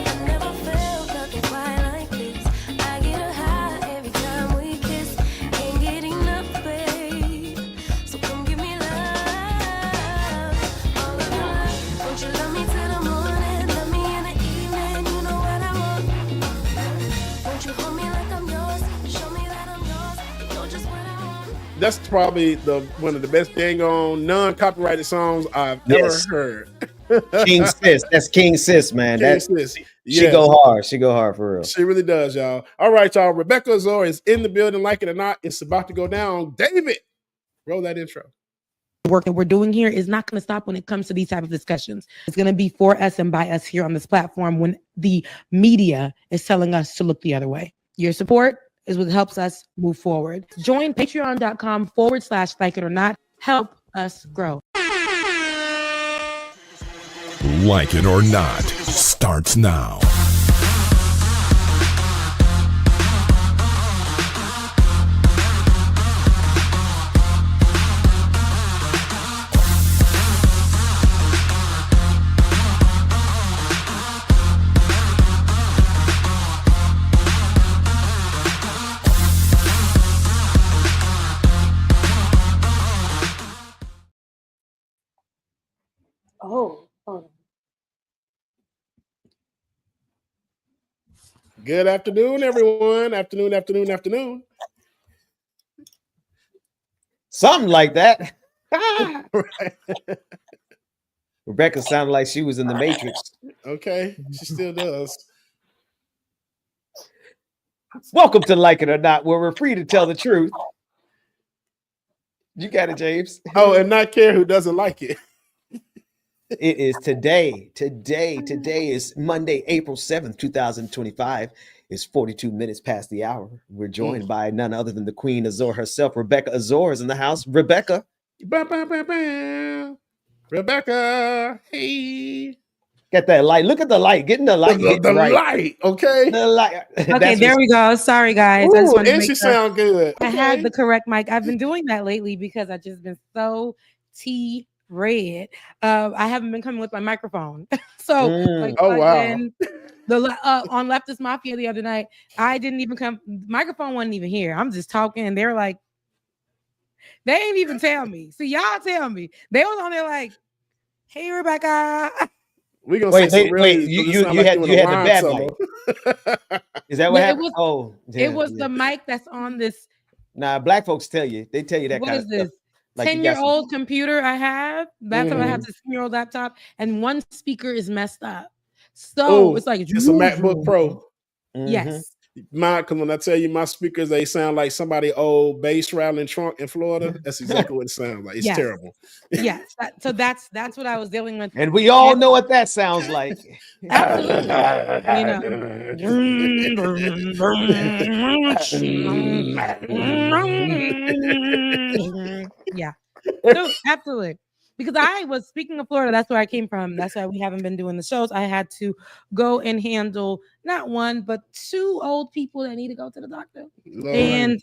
I never felt nothing quite like this. I get high every time we kiss. Can't get enough, babe. So come give me love. All of your love. Won't you love me till the morning? Love me in the evening. You know what I want. Won't you hold me like I'm yours? Show me that I'm yours. You know just what I want. That's probably one of the best dang on non-copyrighted songs I've ever heard. King Sis. That's King Sis, man. King That Sis. she Yes. go hard. She go hard for real. She really does, y'all. All right, y'all. Rebecca Azor is in the building, like it or not. It's about to go down. David, roll that intro. Work that we're doing here is not going to stop when it comes to these type of discussions. It's going to be for us and by us here on this platform when the media is telling us to look the other way. Your support is what helps us move forward. Join patreon.com/like it or not. Help us grow. Like It or Not starts now. Oh. Good afternoon, everyone. Afternoon. Something like that. Rebecca sounded like she was in the Matrix. Okay, she still does. Welcome to Like It or Not, where we're free to tell the truth. You got it, James. Oh, and not care who doesn't like it. It is today. Today is Monday, April 7th, 2025. It's 42 minutes past the hour. We're joined by none other than the Queen Azor herself. Rebecca Azor is in the house. Rebecca. Rebecca. Hey. Get that light. Look at the light. Getting the light. The right. light. Okay. The light. Okay, there we go. Sorry, guys. I just Ooh, wanted to and make she sure sound good. I Okay. had the correct mic. I've been doing that lately because I've just been so red. I haven't been coming with my microphone. So like, oh wow. on Leftist Mafia the other night, I didn't even come. Microphone wasn't even here. I'm just talking, and they're like, they ain't even tell me. So y'all tell me. They was on there like, "Hey, Rebecca." We gonna wait. say You had the bad mic. Is that what happened? It was the mic that's on this. Nah, black folks tell you. They tell you that What kind is of this? stuff. Like 10-year-old computer I have. That's why I have this 10-year-old laptop, and one speaker is messed up. So it's like it's a MacBook Pro. Yes. Mine, because when I tell you my speakers, they sound like somebody old bass rattling trunk in Florida. That's exactly what it sounds like. It's Yes. terrible. Yes. So that's what I was dealing with. And we all know what that sounds like. Absolutely. Yeah. So absolutely. Because I was speaking of Florida, that's where I came from. That's why we haven't been doing the shows. I had to go and handle not one, but two old people that need to go to the doctor and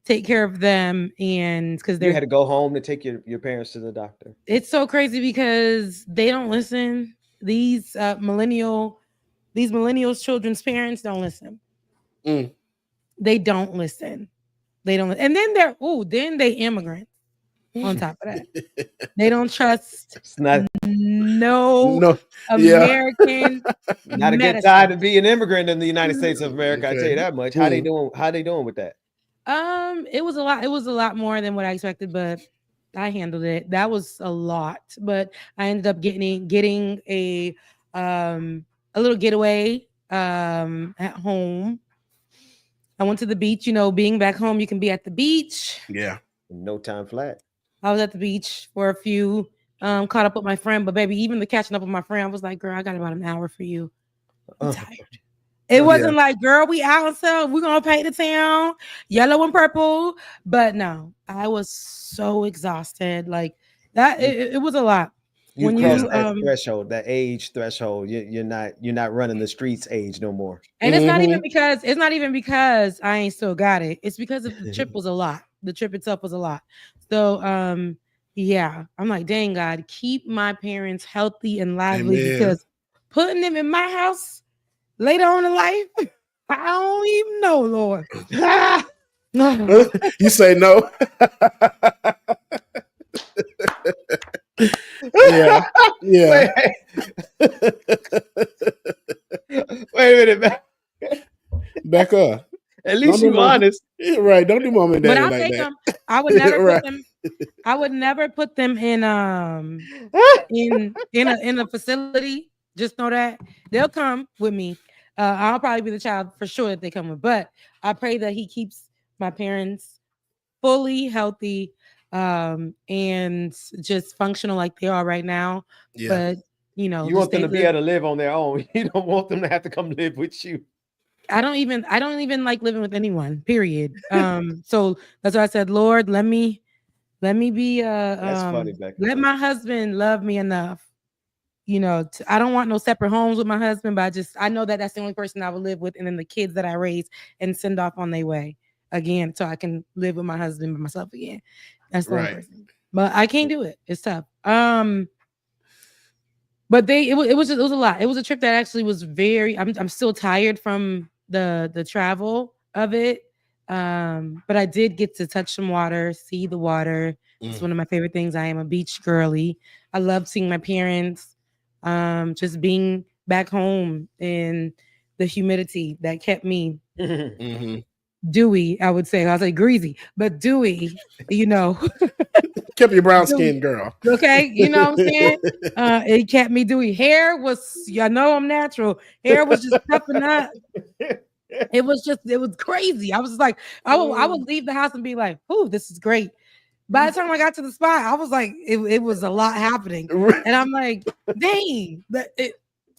take care of them. And because you had to go home to take your parents to the doctor. It's so crazy because they don't listen. These millennials' children's parents don't listen. They don't listen. And then they immigrant. On top of that, they don't trust no American. Not a good time to be an immigrant in the United States of America. I tell you that much. How they doing with that? It was a lot. It was a lot more than what I expected, but I handled it. That was a lot, but I ended up getting a little getaway at home. I went to the beach. You know, being back home, you can be at the beach. Yeah, no time flat. I was at the beach for a few, caught up with my friend, but baby, even the catching up with my friend, I was like, girl, I got about an hour for you. I'm tired. It wasn't like, girl, we out, so we're going to paint the town yellow and purple. But no, I was so exhausted. Like that, it was a lot. You crossed that threshold, that age threshold. You're not running the streets age no more. And it's not even because I ain't still got it. It's because the trip was a lot. The trip itself was a lot. So yeah, I'm like, dang God, keep my parents healthy and lively. Amen. Because putting them in my house later on in life, I don't even know, Lord. You say no. Yeah. Wait a minute, back up. At least you're honest. Right. Don't do mom and dad but I'll like take that. them. I would never put them. I would never put them in a facility. Just know that they'll come with me. I'll probably be the child for sure that they come with. But I pray that he keeps my parents fully healthy and just functional like they are right now. Yeah. But you know, You want them they to be able to live on their own. You don't want them to have to come live with you. I don't even like living with anyone, period. So that's why I said, Lord, let me be That's funny, Becca. let my husband love me enough. You know, I don't want no separate homes with my husband, but I know that that's the only person I will live with, and then the kids that I raise and send off on their way again, so I can live with my husband by myself again. That's the only person. But I can't do it. It's tough. But it was a lot. It was a trip that actually was very. I'm still tired from the travel of it. But I did get to touch some water, see the water. It's one of my favorite things. I am a beach girly. I love seeing my parents. Just being back home in the humidity that kept me dewy, I would say. I was like greasy, but dewy, you know. Kept your brown skin, girl. Okay, you know what I'm saying? It kept me dewy. Hair was, y'all know I'm natural. Hair was just puffing up. It was crazy. I was just like, I would leave the house and be like, "Ooh, this is great." By the time I got to the spot, I was like, it was a lot happening. And I'm like, dang,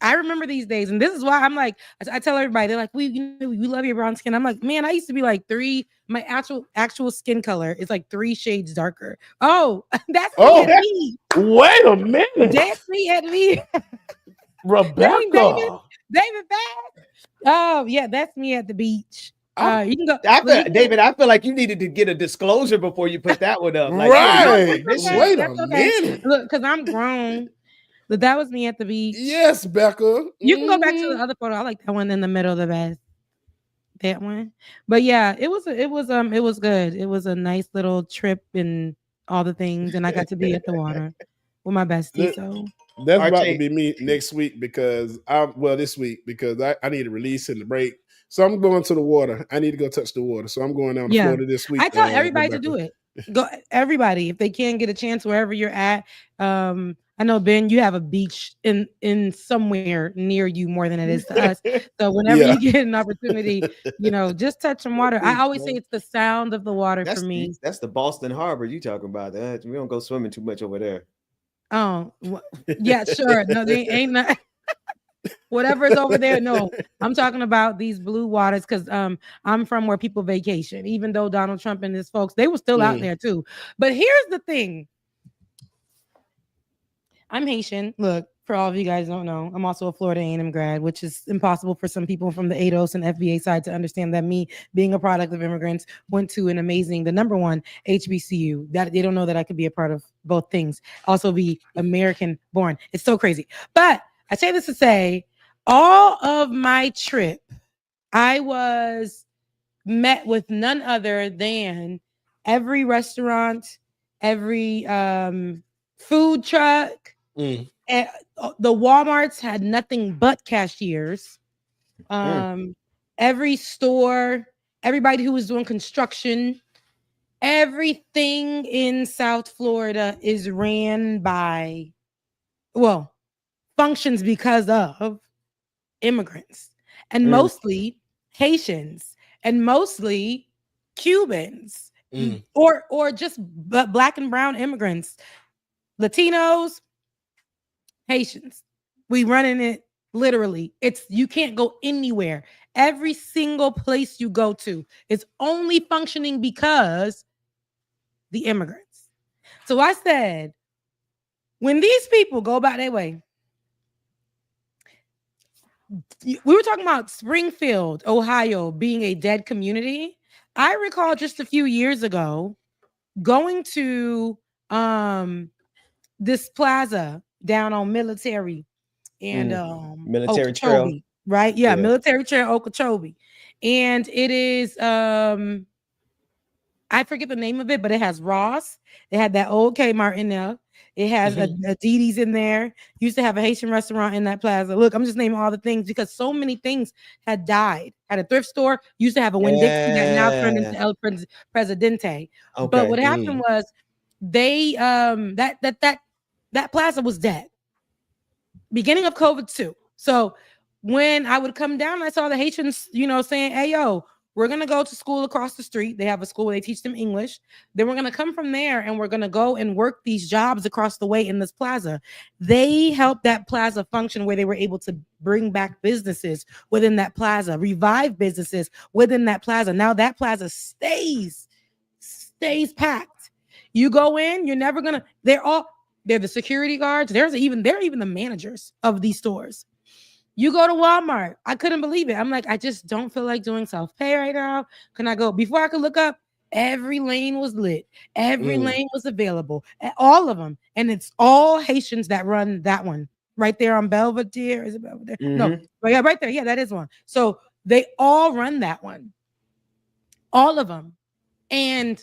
I remember these days. And this is why I'm like, I tell everybody, they're like, we love your brown skin. I'm like, man, I used to be like my actual skin color is like 3 shades darker. Oh, that's me. Wait a minute. That's me at me. Rebecca. David back. Oh, yeah, that's me at the beach. You can go. David, I feel like you needed to get a disclosure before you put that one up. Like, right. Wait a minute. Look, because I'm grown. But that was me at the beach. Yes, Becca. You can go back to the other photo. I like that one in the middle the best. That one. But yeah, it was good. It was a nice little trip and all the things, and I got to be at the water with my bestie. So that's about to be me next week because this week because I need a release and a break. So I'm going to the water. I need to go touch the water. So I'm going down to Florida this week. I tell everybody to do it. Go, everybody, if they can get a chance wherever you're at. I know, Ben, you have a beach in somewhere near you more than it is to us. So whenever you get an opportunity, you know, just touch some water. I always say it's the sound of the water for me. That's the Boston Harbor you talking about. We don't go swimming too much over there. Oh, yeah, sure. No, they ain't not. Whatever is over there, no. I'm talking about these blue waters because I'm from where people vacation. Even though Donald Trump and his folks, they were still out there too. But here's the thing. I'm Haitian. Look, for all of you guys don't know, I'm also a Florida A&M grad, which is impossible for some people from the ADOS and FBA side to understand that me being a product of immigrants went to the number one HBCU. That they don't know that I could be a part of both things. Also be American born. It's so crazy. But I say this to say, all of my trip, I was met with none other than every restaurant, every food truck, and the Walmarts had nothing but cashiers. Every store, everybody who was doing construction, everything in South Florida is ran by, functions because of immigrants, and mostly Haitians, and mostly Cubans, or just black and brown immigrants, Latinos, Haitians. We running it literally. You can't go anywhere. Every single place you go to is only functioning because the immigrants. So I said, when these people go about their way, we were talking about Springfield, Ohio being a dead community. I recall just a few years ago going to this plaza down on Military and Military Okeechobee, Trail, right? Yeah, Military Trail, Okeechobee, and it is I forget the name of it, but it has Ross. It had that old Kmart in there. It has a Diddy's in there. Used to have a Haitian restaurant in that plaza. Look, I'm just naming all the things because so many things had died. Had a thrift store. Used to have a Winn-Dixie that now turned into El Presidente. But what happened was they that plaza was dead. Beginning of COVID too. So when I would come down, I saw the Haitians, saying, "Hey, yo, we're gonna go to school across the street. They have a school where they teach them English. Then we're gonna come from there and we're gonna go and work these jobs across the way in this plaza." They helped that plaza function where they were able to bring back businesses within that plaza, revive businesses within that plaza. Now that plaza stays packed. You go in, you're never gonna. They're the security guards. They're even the managers of these stores. You go to Walmart. I couldn't believe it. I'm like, I just don't feel like doing self-pay right now. Can I go? Before I could look up, every lane was lit. Every lane was available. All of them. And it's all Haitians that run that one. Right there on Belvedere. Is it Belvedere? No. But yeah, right there. Yeah, that is one. So they all run that one. All of them. And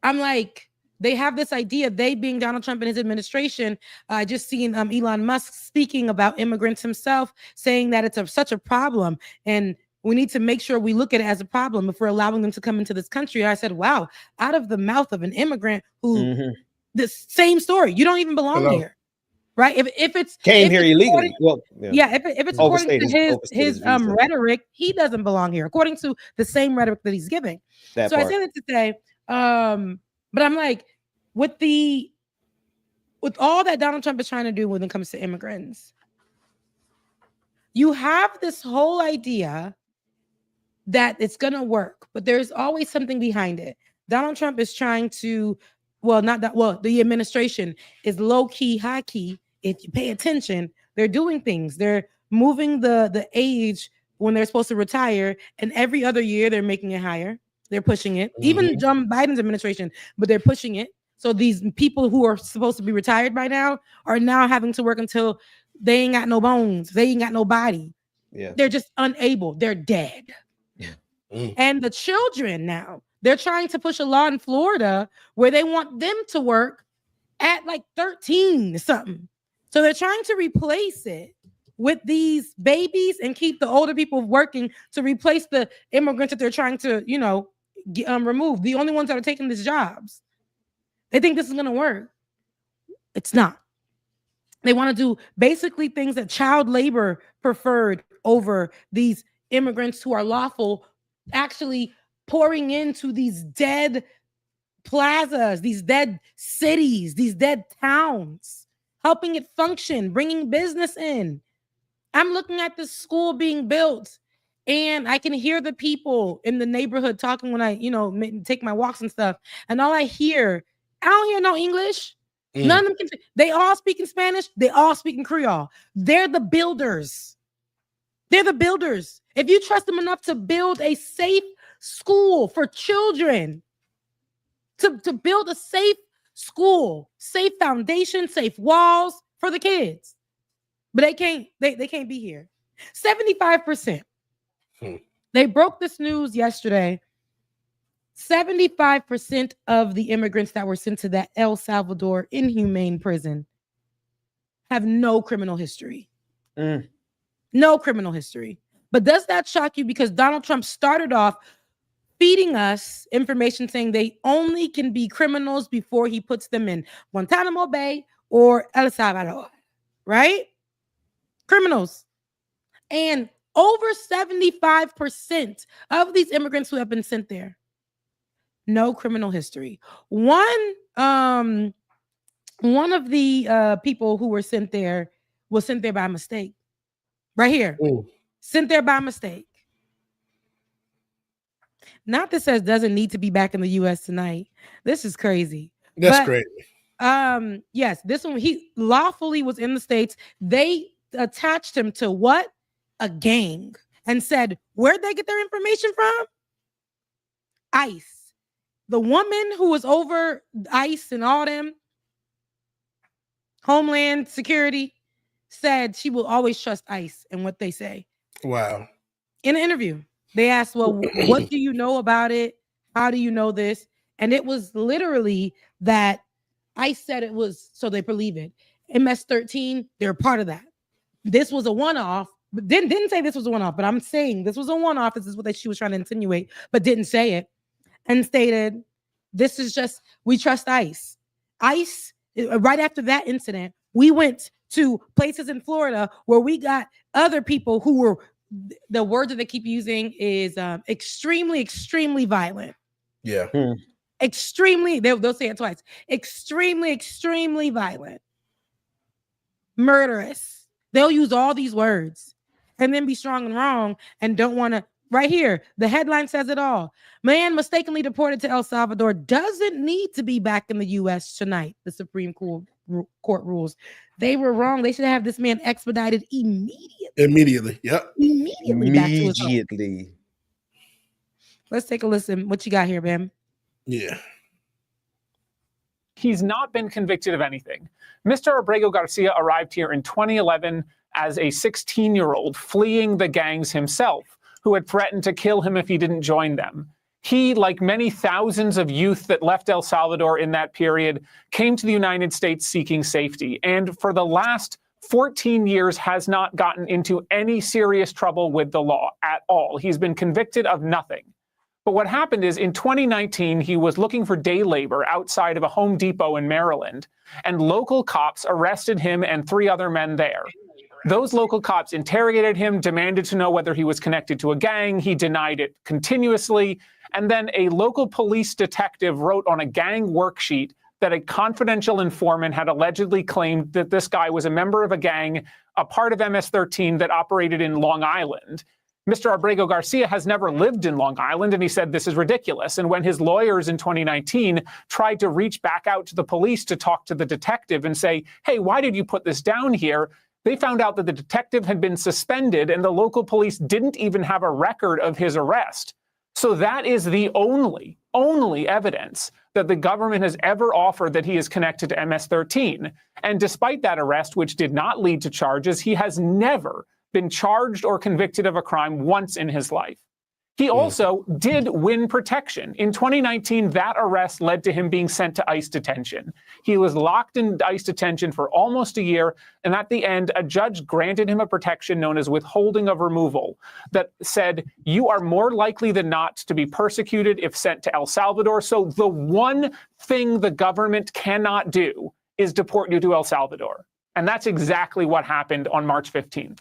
I'm like, they have this idea, they being Donald Trump and his administration. I just seen Elon Musk speaking about immigrants himself, saying that it's such a problem and we need to make sure we look at it as a problem if we're allowing them to come into this country. And I said, wow, out of the mouth of an immigrant who, the same story, you don't even belong here, right? If it's came here illegally. If it's according to his rhetoric, he doesn't belong here, according to the same rhetoric that he's giving. I said it to say, but I'm like, with all that Donald Trump is trying to do when it comes to immigrants, you have this whole idea that it's going to work, but there's always something behind it. Donald Trump is trying to, the administration is low key, high key. If you pay attention, they're doing things. They're moving the age when they're supposed to retire, and every other year they're making it higher. They're pushing it. Even John Biden's administration, but they're pushing it. So these people who are supposed to be retired by now are now having to work until they ain't got no bones. They ain't got no body. Yeah. They're just unable. They're dead. And the children now, they're trying to push a law in Florida where they want them to work at like 13 or something. So they're trying to replace it with these babies and keep the older people working to replace the immigrants that they're trying to, remove. The only ones that are taking these jobs. They think this is going to work. It's not. They want to do basically things that child labor preferred over these immigrants who are lawful, actually pouring into these dead plazas, these dead cities, these dead towns, helping it function, bringing business in. I'm looking at this school being built and I can hear the people in the neighborhood talking when I, take my walks and stuff. And all I don't hear no English. None of them they all speak in Spanish. They all speak in Creole. They're the builders. If you trust them enough to build a safe school for children, to build a safe school, safe foundation, safe walls for the kids, but they can't be here. 75%. They broke this news yesterday. 75% of the immigrants that were sent to that El Salvador inhumane prison have no criminal history. No criminal history. But does that shock you? Because Donald Trump started off feeding us information saying they only can be criminals before he puts them in Guantanamo Bay or El Salvador, right? Criminals. And over 75% of these immigrants who have been sent there, no criminal history. One of the people who were sent there was sent there by mistake. Right here. Sent there by mistake. Not that says doesn't need to be back in the U.S. tonight. This is crazy. That's crazy. Yes, this one, he lawfully was in the States. They attached him to what? A gang, and said, where'd they get their information from? ICE. The woman who was over ICE and all them, Homeland Security, said she will always trust ICE and what they say. Wow. In an interview, they asked, well, what do you know about it? How do you know this? And it was literally that ICE said it was, so they believe it. MS-13, they're part of that. This was a one-off, but didn't say this was a one-off, but I'm saying this was a one-off. This is what she was trying to insinuate, but didn't say it. And stated, this is just, we trust ICE. ICE, right after that incident, we went to places in Florida where we got other people who were, the word that they keep using is extremely, extremely violent. Yeah. Extremely, they'll say it twice. Extremely, extremely violent. Murderous. They'll use all these words and then be strong and wrong and don't want to. Right here, the headline says it all. Man mistakenly deported to El Salvador doesn't need to be back in the U.S. tonight, the Supreme Court rules. They were wrong. They should have this man expedited immediately. Immediately, yep. Immediately back to his home. Immediately. Let's take a listen. What you got here, Bam? Yeah. He's not been convicted of anything. Mr. Abrego Garcia arrived here in 2011 as a 16-year-old fleeing the gangs himself, who had threatened to kill him if he didn't join them. He, like many thousands of youth that left El Salvador in that period, came to the United States seeking safety, and for the last 14 years has not gotten into any serious trouble with the law at all. He's been convicted of nothing. But what happened is in 2019, he was looking for day labor outside of a Home Depot in Maryland, and local cops arrested him and 3 other men there. Those local cops interrogated him, demanded to know whether he was connected to a gang. He denied it continuously. And then a local police detective wrote on a gang worksheet that a confidential informant had allegedly claimed that this guy was a member of a gang, a part of MS-13 that operated in Long Island. Mr. Abrego Garcia has never lived in Long Island, and he said this is ridiculous. And when his lawyers in 2019 tried to reach back out to the police to talk to the detective and say, hey, why did you put this down here? They found out that the detective had been suspended and the local police didn't even have a record of his arrest. So that is the only evidence that the government has ever offered that he is connected to MS-13. And despite that arrest, which did not lead to charges, he has never been charged or convicted of a crime once in his life. He also did win protection. In 2019, that arrest led to him being sent to ICE detention. He was locked in ICE detention for almost a year, and at the end, a judge granted him a protection known as withholding of removal that said, you are more likely than not to be persecuted if sent to El Salvador. So the one thing the government cannot do is deport you to El Salvador. And that's exactly what happened on March 15th.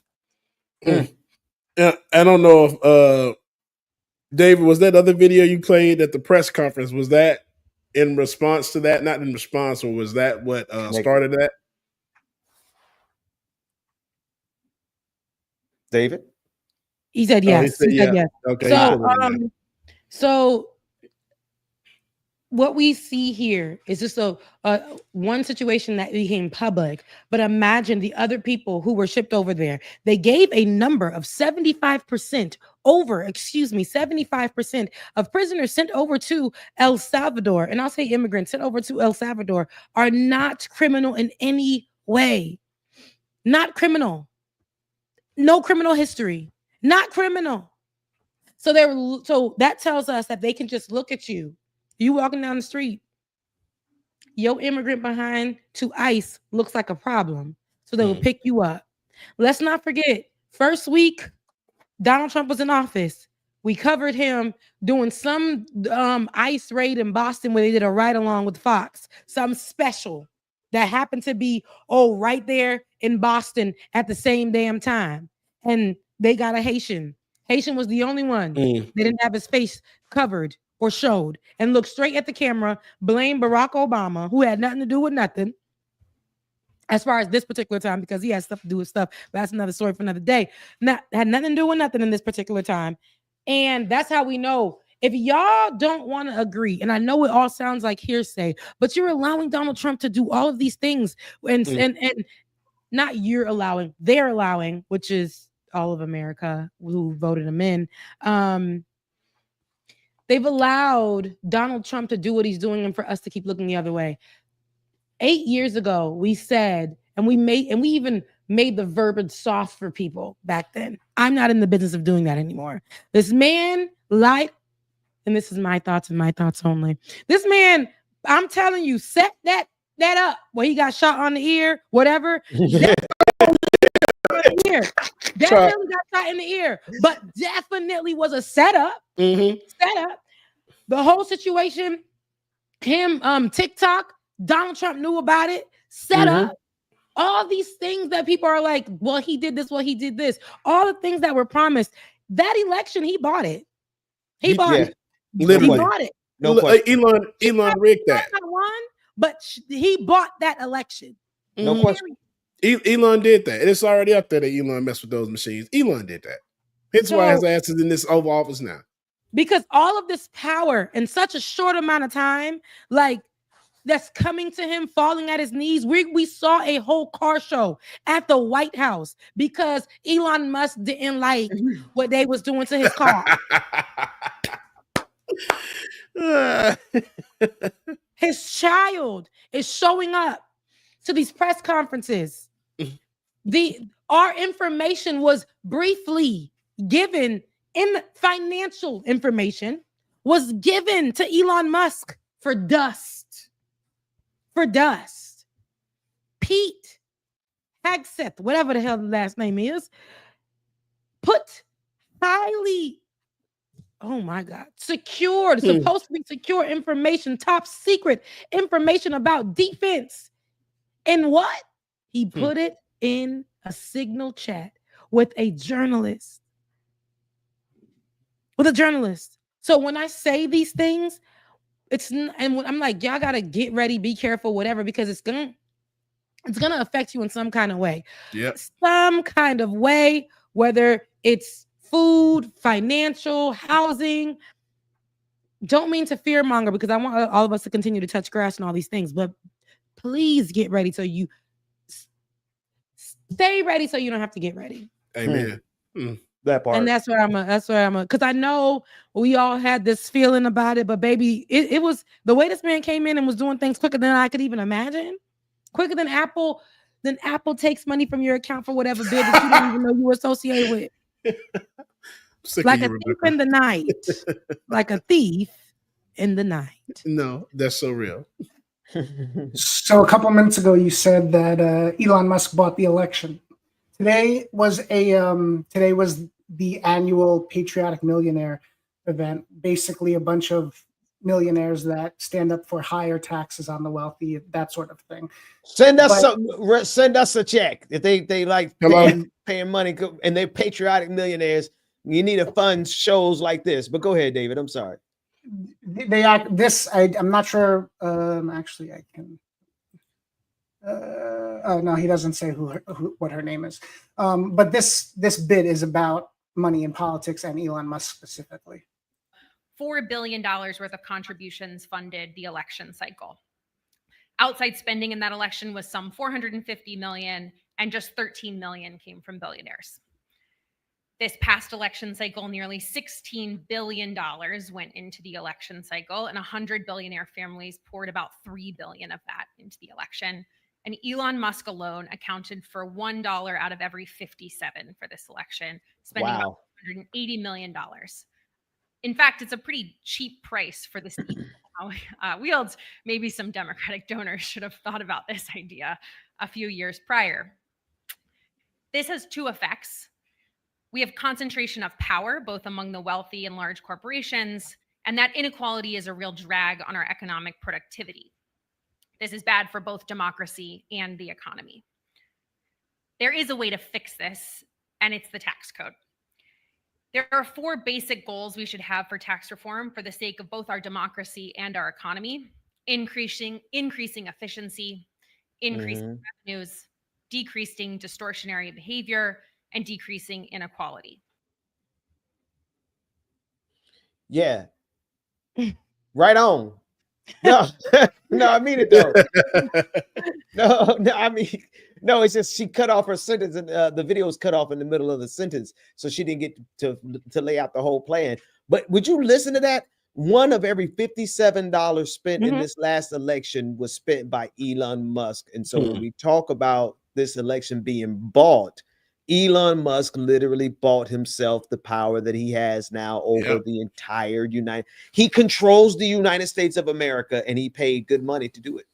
Yeah, I don't know if David, was that other video you played at the press conference, was that in response to that? Not in response, or was that what started that? David? He said yes. He said yes. Okay. So, so what we see here is just one situation that became public, but imagine the other people who were shipped over there. They gave a number of 75% of prisoners sent over to El Salvador, and I'll say immigrants sent over to El Salvador, are not criminal in any way. Not criminal. No criminal history. Not criminal. So that tells us that they can just look at you. You walking down the street, your immigrant behind to ICE looks like a problem. So they will pick you up. Let's not forget, first week, Donald Trump was in office. We covered him doing some ICE raid in Boston where they did a ride along with Fox, some special that happened to be, right there in Boston at the same damn time. And they got a Haitian. Haitian was the only one. They didn't have his face covered or showed, and looked straight at the camera, blame Barack Obama, who had nothing to do with nothing, as far as this particular time, because he had stuff to do with stuff, but that's another story for another day. Had nothing to do with nothing in this particular time. And that's how we know, if y'all don't want to agree, and I know it all sounds like hearsay, but you're allowing Donald Trump to do all of these things, and not you're allowing, they're allowing, which is all of America who voted him in. They've allowed Donald Trump to do what he's doing and for us to keep looking the other way. 8 years ago, we said, and we even made the verbiage soft for people back then. I'm not in the business of doing that anymore. This man lied, and this is my thoughts and my thoughts only. This man, I'm telling you, set that up where he got shot on the ear, whatever. Definitely got shot in the ear, but definitely was a setup. Setup. The whole situation, him, TikTok, Donald Trump knew about it, set up all these things that people are like, well, he did this, well, he did this. All the things that were promised. That election, he bought it. He bought it. Literally. He bought it. No question. Elon rigged that. Not won, but he bought that election. No question. Elon did that. It's already up there that Elon messed with those machines. Elon did that. Hence why his ass is in this Oval Office now. Because all of this power in such a short amount of time, like that's coming to him, falling at his knees. We saw a whole car show at the White House because Elon Musk didn't like what they was doing to his car. His child is showing up to these press conferences. Our information was briefly given in financial information was given to Elon Musk for dust. For dust. Pete Hegseth, whatever the hell the last name is, put highly, oh my God, secured, supposed to be secure information, top secret information about defense. And what? He put it in a Signal chat with a journalist. So when I say these things, and when I'm like, y'all gotta get ready, be careful, whatever, because it's gonna affect you in some kind of way. Yep. Some kind of way, whether it's food, financial, housing. Don't mean to fearmonger because I want all of us to continue to touch grass and all these things, but please get ready so you stay ready so you don't have to get ready. Amen. That part. And that's where I'm because I know we all had this feeling about it, but baby, it was the way this man came in and was doing things quicker than I could even imagine. Quicker than Apple. Then Apple takes money from your account for whatever bid that you didn't even know you were associated with. Like a thief in the night. Like a thief in the night. No, that's so real. So a couple minutes ago, you said that Elon Musk bought the election. Today was the annual Patriotic Millionaire event. Basically, a bunch of millionaires that stand up for higher taxes on the wealthy, that sort of thing. Send us a check if they like paying money and they're patriotic millionaires. You need to fund shows like this. But go ahead, David. I'm sorry. They act this. I'm not sure. Actually, I can. Oh no, he doesn't say what her name is. But this bid is about money in politics and Elon Musk specifically. $4 billion worth of contributions funded the election cycle. Outside spending in that election was some $450 million, and just $13 million came from billionaires. This past election cycle, nearly $16 billion went into the election cycle, and 100 billionaire families poured about $3 billion of that into the election. And Elon Musk alone accounted for $1 out of every 57 for this election, spending about $180 million. In fact, it's a pretty cheap price for this wields. Maybe some Democratic donors should have thought about this idea a few years prior. This has two effects. We have concentration of power, both among the wealthy and large corporations, and that inequality is a real drag on our economic productivity. This is bad for both democracy and the economy. There is a way to fix this, and it's the tax code. There are four basic goals we should have for tax reform for the sake of both our democracy and our economy: increasing efficiency, increasing revenues, decreasing distortionary behavior, and decreasing inequality. Yeah. Right on. No, no, I mean it though. No, I mean, no, it's just she cut off her sentence and the video was cut off in the middle of the sentence. So she didn't get to lay out the whole plan. But would you listen to that? One of every $57 spent in this last election was spent by Elon Musk. And so when we talk about this election being bought, Elon Musk literally bought himself the power that he has now over the entire he controls the United States of America, and he paid good money to do it.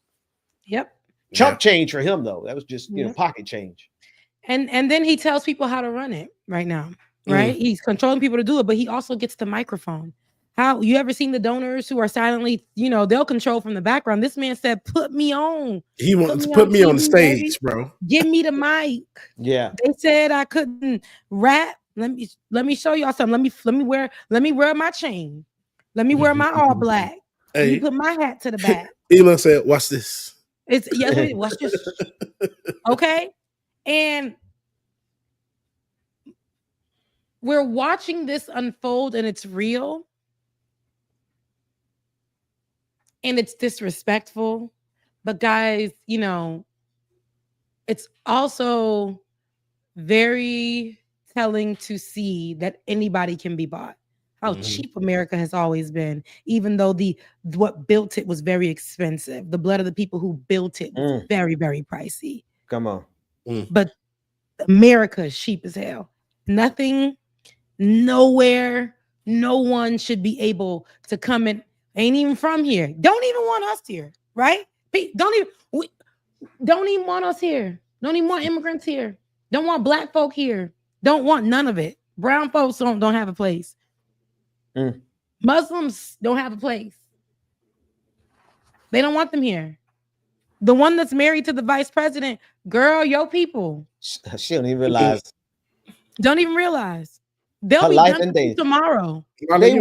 Yep. Chump change for him though. That was just, pocket change. And then he tells people how to run it right now, right? He's controlling people to do it, but he also gets the microphone. How you ever seen the donors who are silently, they'll control from the background. This man said, "Put me on." He wants to put me on the TV, stage, baby. bro. Give me the mic. Yeah. They said I couldn't rap. Let me show y'all something. Let me wear my chain. Let me wear my all black. Let me Hey. put my hat to the back. Elon said, "Watch this." It's yes, watch this. Okay. And we're watching this unfold and it's real. And it's disrespectful. But guys, it's also very telling to see that anybody can be bought. How cheap America has always been, even though what built it was very expensive. The blood of the people who built it was very, very pricey. Come on. But America is cheap as hell. Nothing, nowhere, no one should be able to come in. Ain't even from here. Don't even want us here, right? Don't even want us here. Don't even want immigrants here. Don't want black folk here. Don't want none of it. Brown folks don't have a place. Muslims don't have a place. They don't want them here. The one that's married to the vice president, girl, your people. She don't even realize. Don't even realize. They'll Her be life done and days. tomorrow. They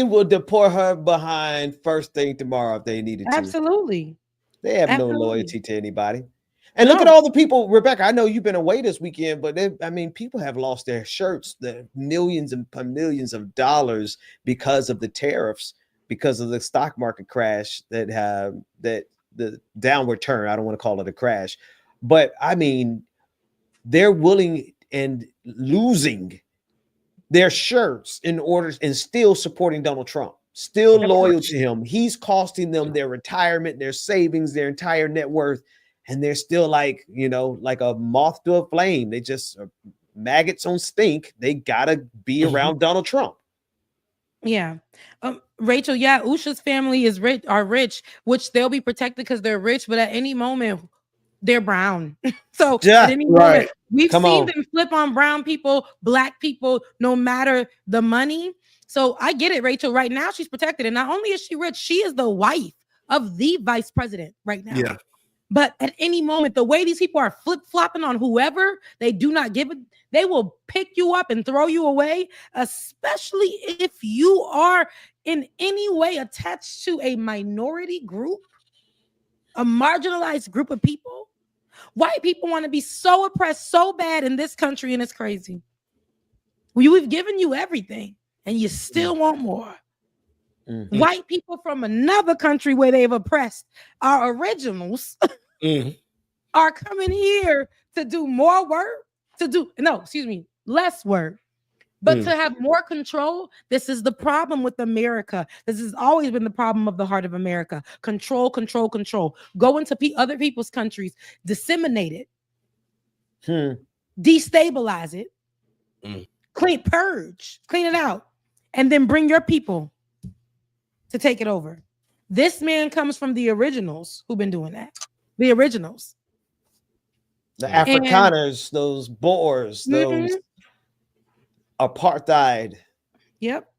will deport her behind first thing tomorrow if they needed to. Absolutely. They have Absolutely. no loyalty to anybody. And look at all the people, Rebecca. I know you've been away this weekend, but people have lost their shirts, the millions and millions of dollars because of the tariffs, because of the stock market crash that the downward turn. I don't want to call it a crash, but they're willing and losing their shirts in order and still supporting Donald Trump, still loyal to him. He's costing them their retirement, their savings, their entire net worth. And they're still like a moth to a flame. They just are maggots on stink. They gotta be around Donald Trump. Yeah. Rachel, yeah, Usha's family are rich, which they'll be protected because they're rich, but at any moment they're brown. So at any moment, we've seen them flip on brown people, black people, no matter the money. So I get it, Rachel. Right now she's protected. And not only is she rich, she is the wife of the vice president right now. Yeah. But at any moment, the way these people are flip-flopping on whoever, they do not give it. They will pick you up and throw you away, especially if you are in any way attached to a minority group, a marginalized group of people. White people want to be so oppressed so bad in this country, and it's crazy. We've given you everything, and you still want more. White people from another country where they've oppressed our originals are coming here to do more work, less work, but to have more control. This is the problem with America. This has always been the problem of the heart of America. Control, control, control. Go into other people's countries, disseminate it, destabilize it, clean it out, and then bring your people to take it over. This man comes from the originals who've been doing that. The originals. The Afrikaners, those Boers, those apartheid. Yep.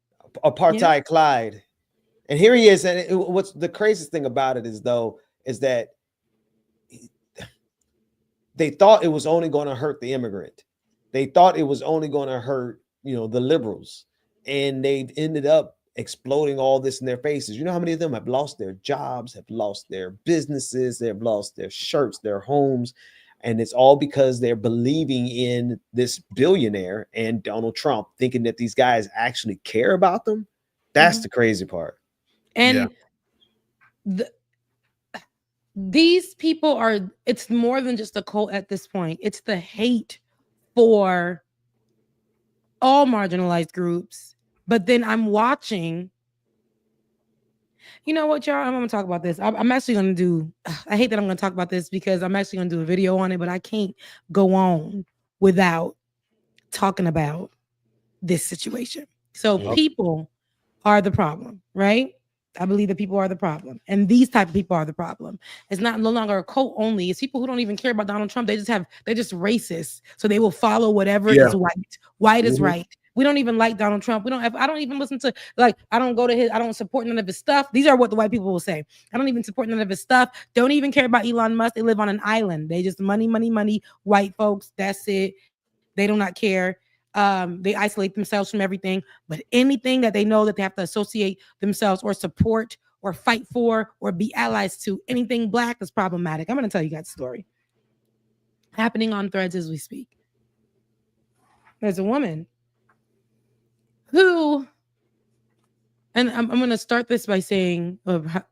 Apartheid Clyde. And here he is. And what's the craziest thing about it is that they thought it was only going to hurt the immigrant. They thought it was only going to hurt, the liberals. And they ended up exploding all this in their faces. You know how many of them have lost their jobs, have lost their businesses, they've lost their shirts, their homes, and it's all because they're believing in this billionaire and Donald Trump, thinking that these guys actually care about them. That's the crazy part. And these people it's more than just a cult at this point. It's the hate for all marginalized groups. But then I'm watching, you know what, y'all? I'm going to talk about this. I'm actually going to do, I hate that I'm going to talk about this because I'm actually going to do a video on it, but I can't go on without talking about this situation. So people are the problem, right? I believe that people are the problem. And these type of people are the problem. It's no longer a cult only. It's people who don't even care about Donald Trump. They're just racist. So they will follow whatever is white. White is right. We don't even like Donald Trump. I don't even listen to, like, I don't support none of his stuff. These are what the white people will say. I don't even support none of his stuff. Don't even care about Elon Musk. They live on an island. They just money, white folks. That's it. They do not care. They isolate themselves from everything, but anything that they know that they have to associate themselves or support or fight for or be allies to, anything black is problematic. I'm going to tell you guys a story happening on Threads as we speak. There's a woman who, and I'm going to start this by saying,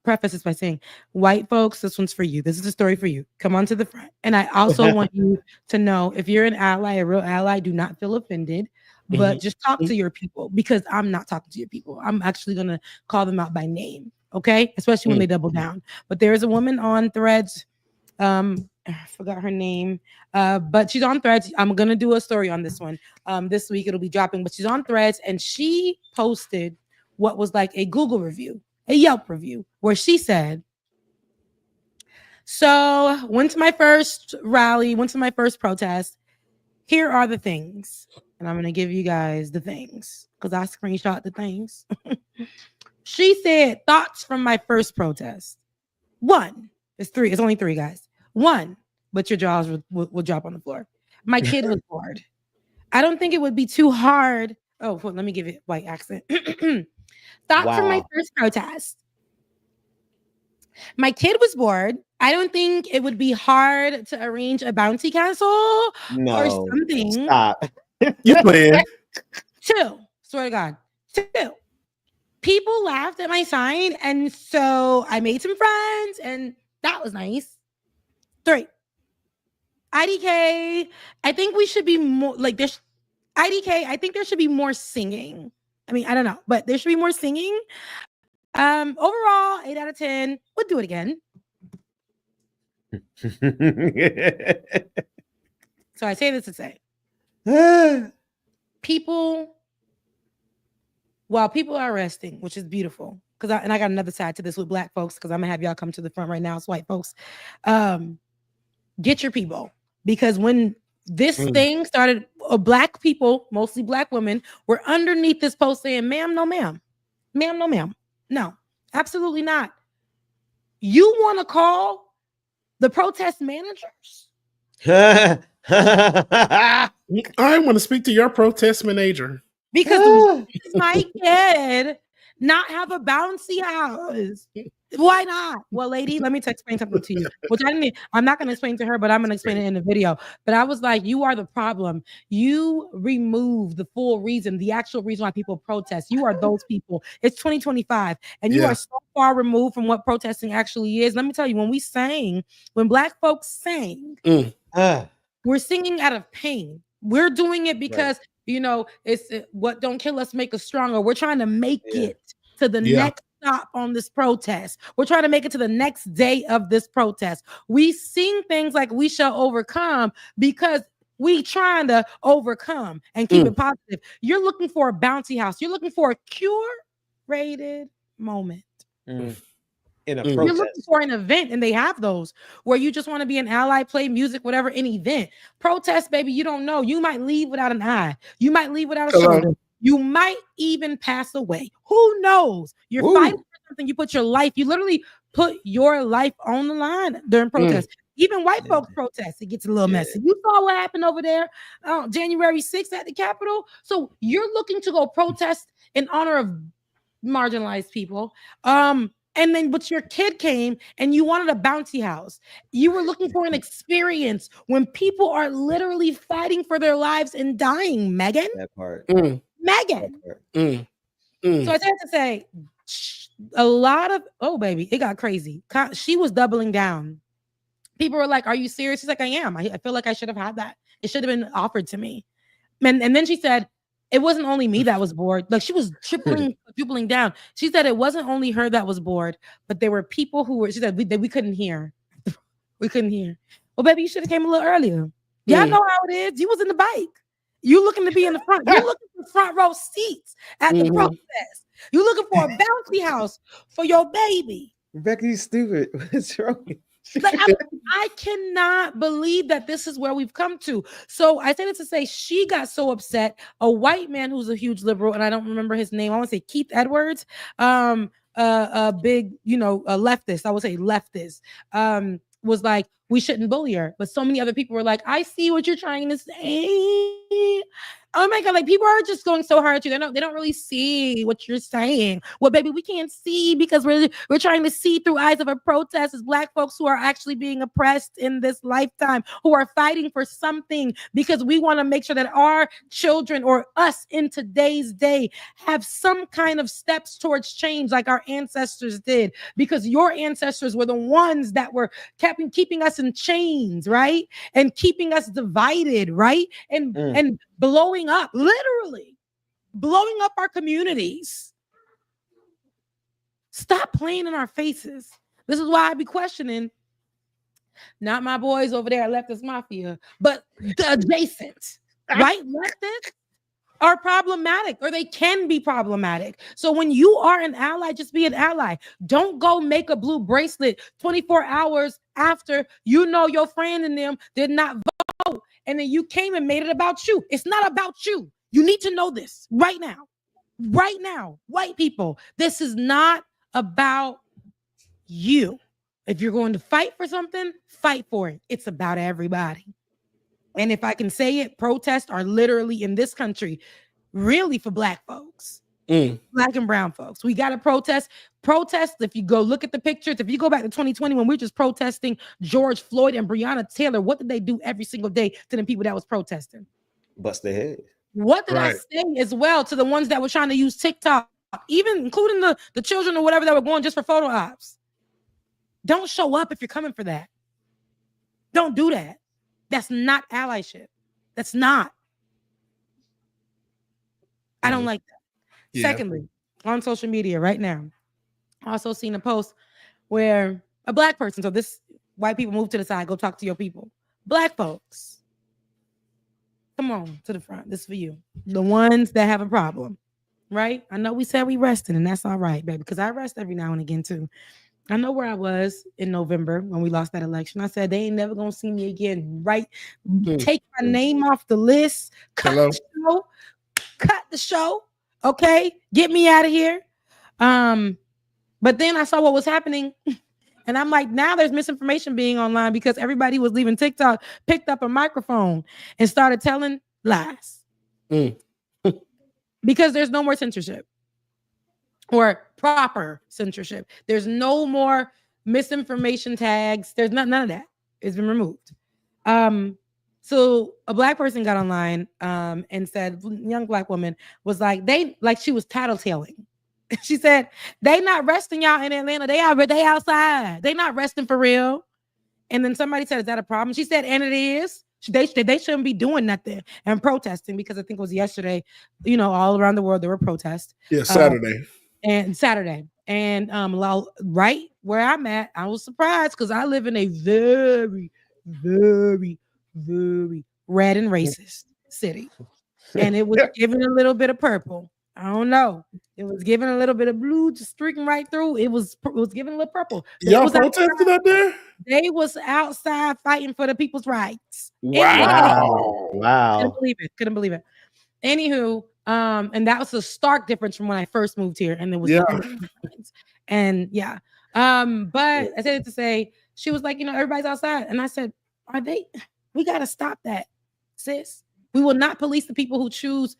preface this by saying, white folks, this one's for you. This is a story for you. Come on to the front. And I also want you to know, if you're an ally, a real ally, do not feel offended, but just talk to your people, because I'm not talking to your people. I'm actually going to call them out by name. Okay. Especially when they double down. But there is a woman on Threads. I forgot her name, but she's on Threads. I'm going to do a story on this one. This week it'll be dropping, but she's on Threads, and she posted what was like a Google review, a Yelp review, where she said, so went to my first rally, went to my first protest. Here are the things. And I'm going to give you guys the things because I screenshot the things. She said, thoughts from my first protest. 1, it's only 3 guys. 1, but your jaws will drop on the floor. My kid was bored. I don't think it would be too hard. Oh, well, let me give it white accent. Thoughts from my first protest. My kid was bored. I don't think it would be hard to arrange a bouncy castle or something. Stop. You playing. 2, swear to God. 2, people laughed at my sign, and so I made some friends, and that was nice. 3, IDK. I think we should be more like this. IDK. I think there should be more singing. I mean, I don't know, but there should be more singing. Overall, 8 out of 10. Would do it again. So I say this to say, while people are resting, which is beautiful, because I got another side to this with black folks, because I'm gonna have y'all come to the front right now. It's white folks. Get your people, because when this thing started, black people, mostly black women, were underneath this post saying, ma'am, no ma'am. Ma'am, no ma'am. No, absolutely not. You want to call the protest managers? I want to speak to your protest manager. Because my kid not have a bouncy house. Why not? Well, lady, let me explain something to you. Which I'm not going to explain to her, but I'm going to explain it in the video. But I was like, you are the problem. You remove the full reason, the actual reason why people protest. You are those people. It's 2025, and you are so far removed from what protesting actually is. Let me tell you, when black folks sang, we're singing out of pain. We're doing it because it's what don't kill us make us stronger. We're trying to make it to the next stop on this protest. We're trying to make it to the next day of this protest. We sing things like we shall overcome because we trying to overcome and keep it positive. You're looking for a bouncy house. You're looking for a curated moment. In a You're protest. looking for an event, and they have those where you just want to be an ally, play music, whatever, an event. Protest, baby, you don't know. You might leave without an eye. You might leave without a shoulder. You might even pass away. Who knows? You're fighting for something. You put your life, you literally put your life on the line during protest. Even white folks protest. It gets a little messy. You saw what happened over there January 6th at the Capitol. So you're looking to go protest in honor of marginalized people. And then, but your kid came and you wanted a bouncy house. You were looking for an experience when people are literally fighting for their lives and dying, Megan. That part. Megan. So I tend to say a lot of, baby, it got crazy. She was doubling down. People were like, are you serious? She's like, I am. I feel like I should have had that. It should have been offered to me. And then she said, it wasn't only me that was bored. Like she was tripling down. She said it wasn't only her that was bored, but there were people who were, she said, we couldn't hear. We couldn't hear. Well, baby, you should have came a little earlier. Y'all know how it is. You was in the bike. You looking to be in the front. You're looking for front row seats at the protest. You're looking for a bouncy house for your baby. Rebecca, you stupid. What's wrong? Like, I cannot believe that this is where we've come to. So I said it to say she got so upset. A white man who's a huge liberal, and I don't remember his name. I want to say Keith Edwards, a big, a leftist. I would say leftist. Was like, we shouldn't bully her. But so many other people were like, I see what you're trying to say. Oh my God, like people are just going so hard at you. They don't really see what you're saying. Well, baby, we can't see because we're trying to see through eyes of a protest as Black folks who are actually being oppressed in this lifetime, who are fighting for something because we want to make sure that our children or us in today's day have some kind of steps towards change like our ancestors did, because your ancestors were the ones that were keeping us in chains, right? And keeping us divided, right? And blowing up, literally blowing up our communities. Stop playing in our faces. This is why I be questioning, not my boys over there at Leftist Mafia, but the adjacent, right? Leftists are problematic, or they can be problematic. So when you are an ally, just be an ally. Don't go make a blue bracelet 24 hours after your friend and them did not vote, and then you came and made it about you. It's not about you. You need to know this right now. Right now, white people, this is not about you. If you're going to fight for something, fight for it. It's about everybody. And if I can say it, protests are literally in this country really for Black folks, Black and brown folks. We got to protest. If you go look at the pictures, if you go back to 2020 when we were just protesting George Floyd and Breonna Taylor, what did they do every single day to the people that was protesting? Bust their head. What did I say as well to the ones that were trying to use TikTok, even including the children or whatever that were going just for photo ops? Don't show up if you're coming for that. Don't do that. That's not allyship. That's not. I don't like that. Yeah. Secondly, on social media right now, I also seen a post where a Black person, so this white people move to the side, go talk to your people. Black folks, come on to the front. This is for you. The ones that have a problem, right? I know we said we rested, and that's all right, baby, because I rest every now and again too. I know where I was in November when we lost that election. I said, they ain't never going to see me again, right? Take my name off the list. Cut the show. Okay? Get me out of here. But then I saw what was happening. And I'm like, now there's misinformation being online because everybody was leaving TikTok, picked up a microphone and started telling lies. Because there's no more censorship. Or proper censorship. There's no more misinformation tags. There's none of that. It's been removed. So a Black person got online and said, young Black woman was like, she was tattletaling. She said, they not resting y'all in Atlanta. They outside. They not resting for real. And then somebody said, is that a problem? She said, and it is. They shouldn't be doing nothing and protesting, because I think it was yesterday, all around the world there were protests. Yeah, Saturday. And right where I'm at, I was surprised because I live in a very, very, very red and racist city, and it was giving a little bit of purple. I don't know. It was giving a little bit of blue, just streaking right through. It was giving a little purple. Y'all protested up there? They was outside fighting for the people's rights. Wow. Couldn't believe it. Anywho, and that was a stark difference from when I first moved here, and there was and but I said it to say, she was like, everybody's outside, and I said, are they? We got to stop that, sis. We will not police the people who choose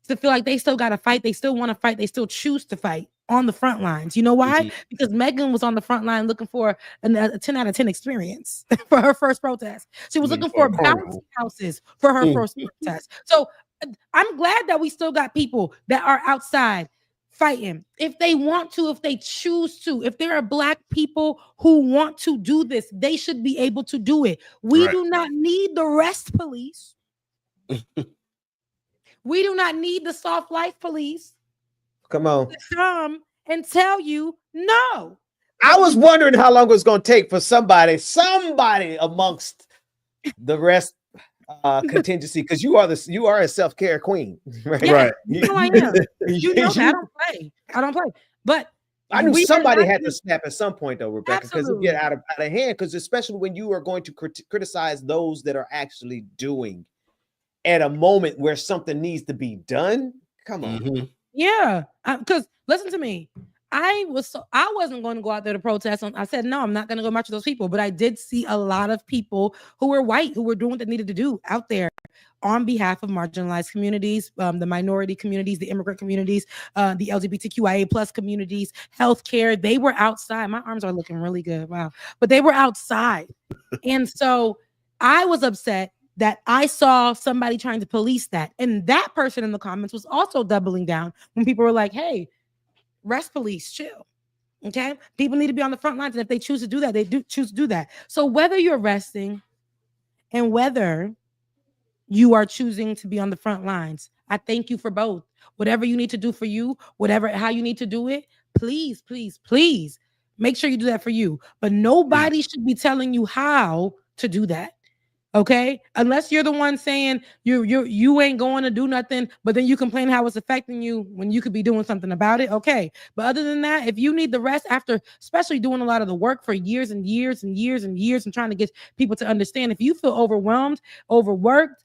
to feel like they still got to fight. They still want to fight. They still choose to fight on the front lines. You know why? Because Megan was on the front line looking for a 10 out of 10 experience for her first protest. She was looking for bouncy houses for her first protest. So I'm glad that we still got people that are outside fighting. If they want to, if they choose to, if there are Black people who want to do this, they should be able to do it. We do not need the rest police. We do not need the soft life police. Come on. To come and tell you no. I was wondering how long it was going to take for somebody amongst the rest contingency, because you are a self-care queen, right? Yeah, I am. I don't play. But I knew We are somebody not had to gonna- snap at some point, though, Rebecca, because it Absolutely. get out of hand. Because especially when you are going to criticize those that are actually doing at a moment where something needs to be done. Come on. Yeah, because listen to me. I wasn't going to go out there to protest. I said no, I'm not going to go march with those people. But I did see a lot of people who were white who were doing what they needed to do out there on behalf of marginalized communities, the minority communities, the immigrant communities, the LGBTQIA plus communities, healthcare. They were outside. My arms are looking really good. Wow, but they were outside, and so I was upset that I saw somebody trying to police that. And that person in the comments was also doubling down when people were like, hey, rest police, chill. Okay. People need to be on the front lines. And if they choose to do that, they do choose to do that. So whether you're resting and whether you are choosing to be on the front lines, I thank you for both. Whatever you need to do for you, how you need to do it, please, please, please make sure you do that for you. But nobody should be telling you how to do that. Okay, unless you're the one saying you ain't going to do nothing, but then you complain how it's affecting you when you could be doing something about it. Okay, but other than that, if you need the rest after, especially doing a lot of the work for years and years and years and years and trying to get people to understand, if you feel overwhelmed, overworked,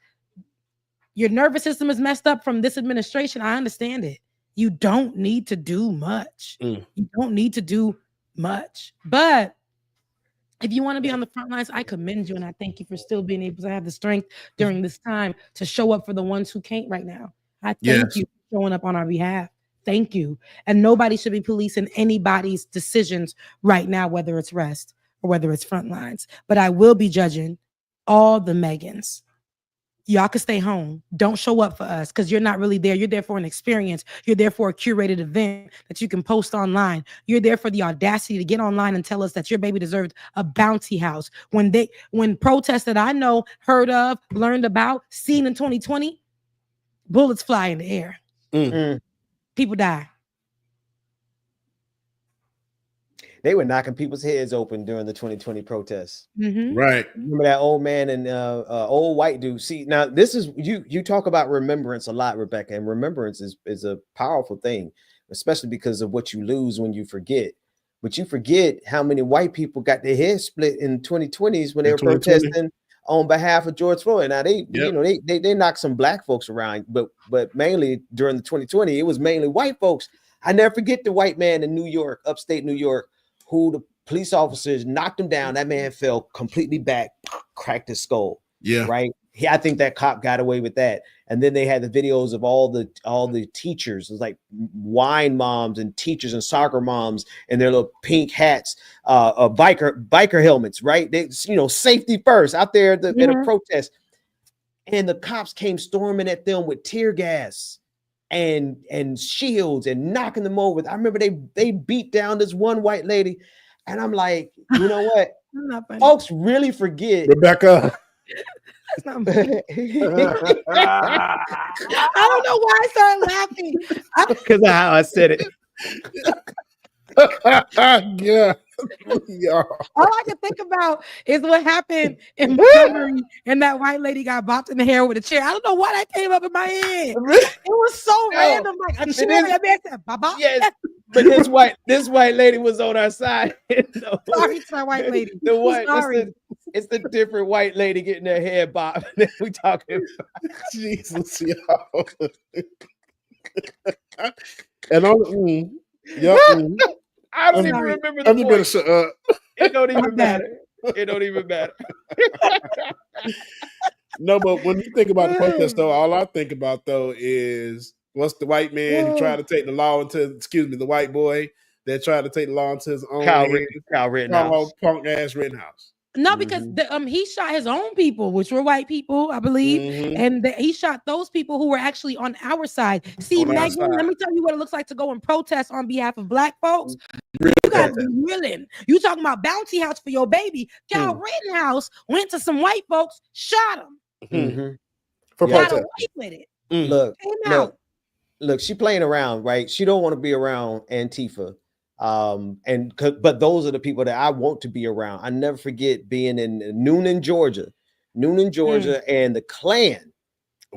your nervous system is messed up from this administration, I understand it. You don't need to do much. You don't need to do much, but if you want to be on the front lines, I commend you and I thank you for still being able to have the strength during this time to show up for the ones who can't right now. I thank you for showing up on our behalf. Thank you. And nobody should be policing anybody's decisions right now, whether it's rest or whether it's front lines. But I will be judging all the Megans. Y'all can stay home. Don't show up for us because you're not really there. You're there for an experience. You're there for a curated event that you can post online. You're there for the audacity to get online and tell us that your baby deserved a bounty house. When protests that I know, heard of, learned about, seen in 2020, bullets fly in the air. People die. They were knocking people's heads open during the 2020 protests. Right. Remember that old man and old white dude. See, now this is you talk about remembrance a lot, Rebecca, and remembrance is a powerful thing, especially because of what you lose when you forget. But you forget how many white people got their heads split in 2020s when they were protesting on behalf of George Floyd. Now they knocked some black folks around, but mainly during the 2020, it was mainly white folks. I never forget the white man in New York, upstate New York, who the police officers knocked him down. That man fell completely back, cracked his skull. Yeah. Right. I think that cop got away with that. And then they had the videos of all the teachers. It was like wine moms and teachers and soccer moms and their little pink hats, biker helmets, right? They, safety first out there at a protest. And the cops came storming at them with tear gas and shields and knocking them over. I remember they beat down this one white lady, and I'm like, you know what? Folks really forget. Rebecca. I don't know why I started laughing. Because of how I said it. Yeah. All I can think about is what happened in Montgomery, and that white lady got bopped in the hair with a chair. I don't know why that came up in my head. It was so random. Like a chair. That man said, "Bop." Yes, but this white lady was on our side. Sorry to that white lady. It's the different white lady getting her hair bopped. We talking about. Jesus, yo. And I don't even remember the voice. It don't even matter. It don't even matter. No, but when you think about the protest, though, all I think about though is what's the white man who tried to take the law into, the white boy that tried to take the law into his own Kyle Rittenhouse, punk ass Rittenhouse. No, because he shot his own people, which were white people, I believe, and he shot those people who were actually on our side. See, Megan, let me tell you what it looks like to go and protest on behalf of black folks. You gotta be willing. You talking about bounty house for your baby? Kyle Rittenhouse went to some white folks, shot him. For got protest. away with it. Look, she playing around, right? She don't want to be around Antifa. But those are the people that I want to be around. I never forget being in Noonan, Georgia, and the Klan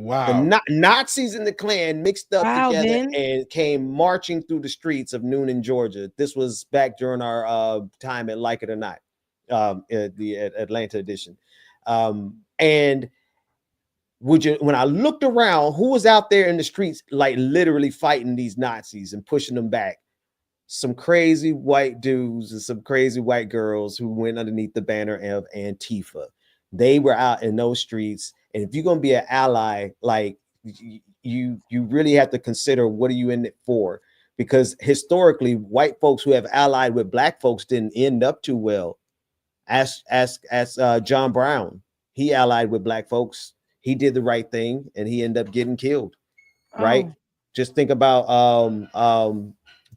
Wow. Nazis and the Klan mixed up together Ben. and came marching through the streets of Noonan, Georgia. This was back during our time at Like It or Not, at the Atlanta edition. And when I looked around, who was out there in the streets, like literally fighting these Nazis and pushing them back? Some crazy white dudes and some crazy white girls who went underneath the banner of Antifa. They were out in those streets. And if you're going to be an ally, like you really have to consider, what are you in it for? Because historically, white folks who have allied with black folks didn't end up too well. Ask John Brown. He allied with black folks. He did the right thing, and he ended up getting killed. Right? Oh. Just think about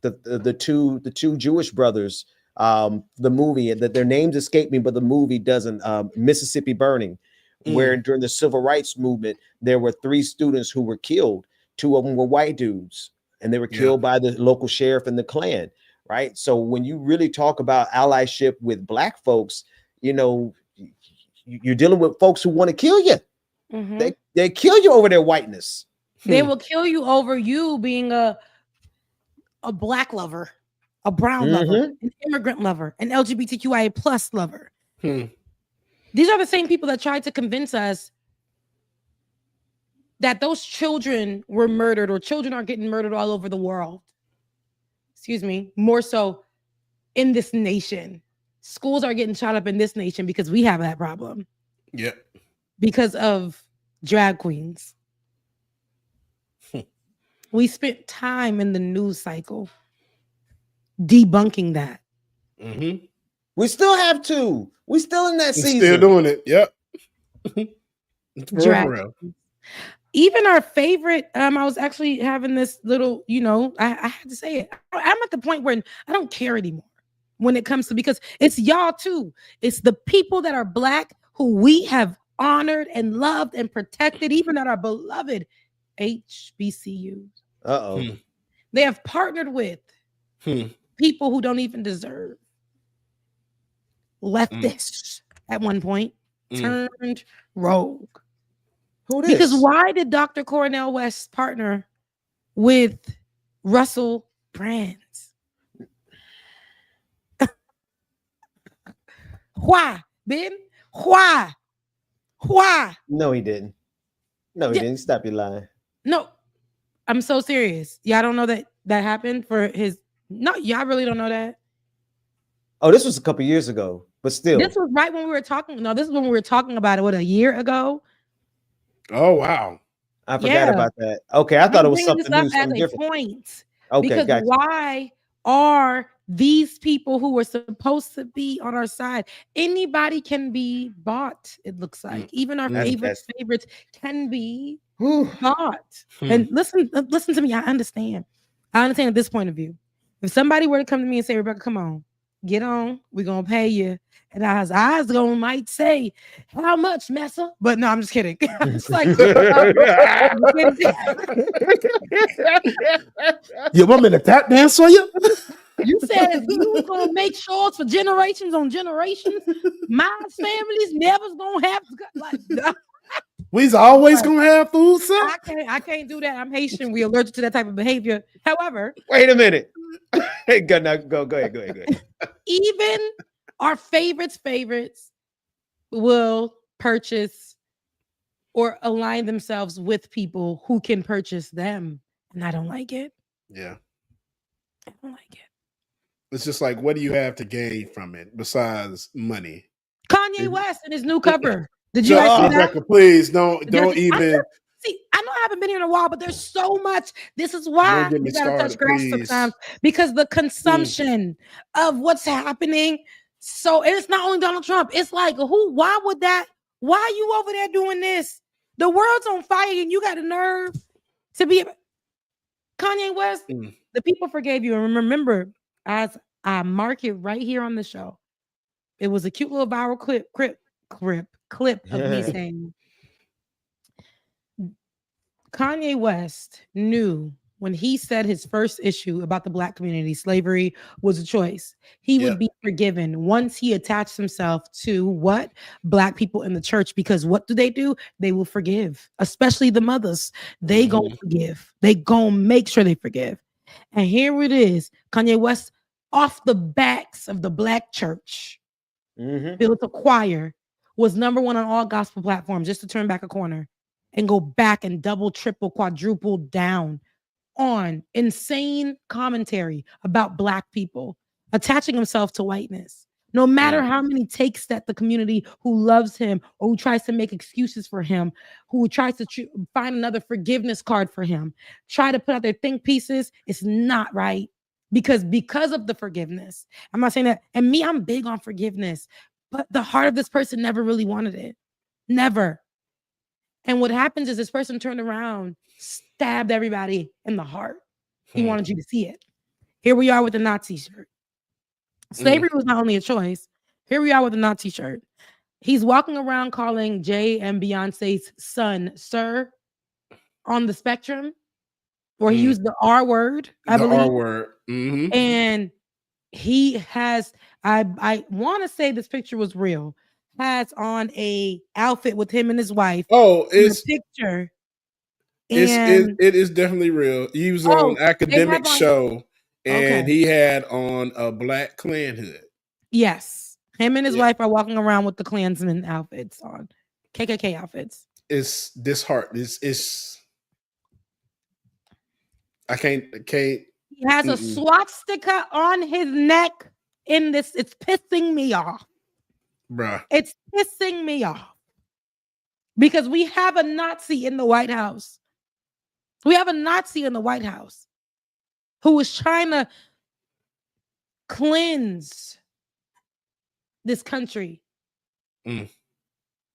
the two Jewish brothers. The movie that their names escape me, but the movie doesn't. Mississippi Burning, where during the civil rights movement there were 3 students who were killed. 2 of them were white dudes, and they were killed by the local sheriff and the Klan. Right. So when you really talk about allyship with black folks, you know, you're dealing with folks who want to kill you. Mm-hmm. They kill you over their whiteness. They will kill you over you being a black lover, a brown lover, an immigrant lover, an LGBTQIA plus lover. These are the same people that tried to convince us that those children were murdered, or children are getting murdered all over the world. Excuse me, more so in this nation. Schools are getting shot up in this nation because we have that problem. Yep. Because of drag queens. We spent time in the news cycle debunking that. Mm-hmm. We still have to. We still in that season. Still doing it. Yep. Drag queens. Even our favorite, I was actually having this little, I had to say it. I'm at the point where I don't care anymore when it comes to, because it's y'all too. It's the people that are black who we have honored and loved and protected, even at our beloved HBCUs. They have partnered with people who don't even deserve. Leftists at one point turned rogue. Who this? Because why did Dr. Cornel West partner with Russell Brands? Why, Ben? Why? No, he didn't. No, he didn't. Stop your lying. No, I'm so serious. Y'all don't know that happened for his. No, y'all really don't know that. Oh, this was a couple years ago, but still. This was right when we were talking. No, this is when we were talking about it. What, a year ago? Oh wow! I forgot about that. Okay, I thought it was something new, something different. Point. Okay, because gotcha. Why are these people who were supposed to be on our side? Anybody can be bought. It looks like even our favorites can be bought. And listen to me. I understand at this point of view. If somebody were to come to me and say, "Rebecca, come on, get on, we're gonna pay you," and I was going might say, "How much, Messa?" But no, I'm just kidding. I'm just like, you want me to tap dance for you? You said if you was gonna make shorts for generations on generations, my family's never gonna have like. We's always gonna have food, sir. I can't do that. I'm Haitian. We allergic to that type of behavior. However, wait a minute. Hey, go ahead. Even our favorites will purchase or align themselves with people who can purchase them, and I don't like it. Yeah, I don't like it. It's just like, what do you have to gain from it besides money? Kanye West and his new cover. Did you guys see that? Rebecca, please don't even. I know I haven't been here in a while, but there's so much. This is why you gotta touch grass sometimes, because the consumption of what's happening. So it's not only Donald Trump. It's like, why are you over there doing this? The world's on fire and you got a nerve to be Kanye West. The people forgave you. And remember, as I mark it right here on the show, it was a cute little viral clip of me saying, Kanye West knew when he said his first issue about the Black community, slavery was a choice, he would be forgiven once he attached himself to what? Black people in the church. Because what do? They will forgive, especially the mothers. They gonna forgive. They gonna make sure they forgive. And here it is, Kanye West, off the backs of the Black church, built a choir, was number one on all gospel platforms, just to turn back a corner and go back and double, triple, quadruple down on insane commentary about Black people, attaching himself to whiteness. No matter how many takes that the community who loves him or who tries to make excuses for him, who tries to find another forgiveness card for him, try to put out their think pieces, it's not right. Because of the forgiveness. I'm not saying that, and me, I'm big on forgiveness, but the heart of this person never really wanted it. Never. And what happens is this person turned around, stabbed everybody in the heart. He wanted you to see it. Here we are with the Nazi shirt. Slavery was not only a choice. Here we are with the Nazi shirt. He's walking around calling Jay and Beyonce's son sir on the spectrum, where he used the R word, I believe. R word. And he has, I want to say this picture was real, has on a outfit with him and his wife. Oh, it's a picture. It is definitely real. He was on an academic show, and he had on a black Klan hood. Yes. Him and his wife are walking around with the Klansman outfits on, KKK outfits. It's disheartening. It's I can't. He has a swastika on his neck in this. It's pissing me off. Bruh. It's pissing me off. Because we have a Nazi in the White House. We have a Nazi in the White House who is trying to cleanse this country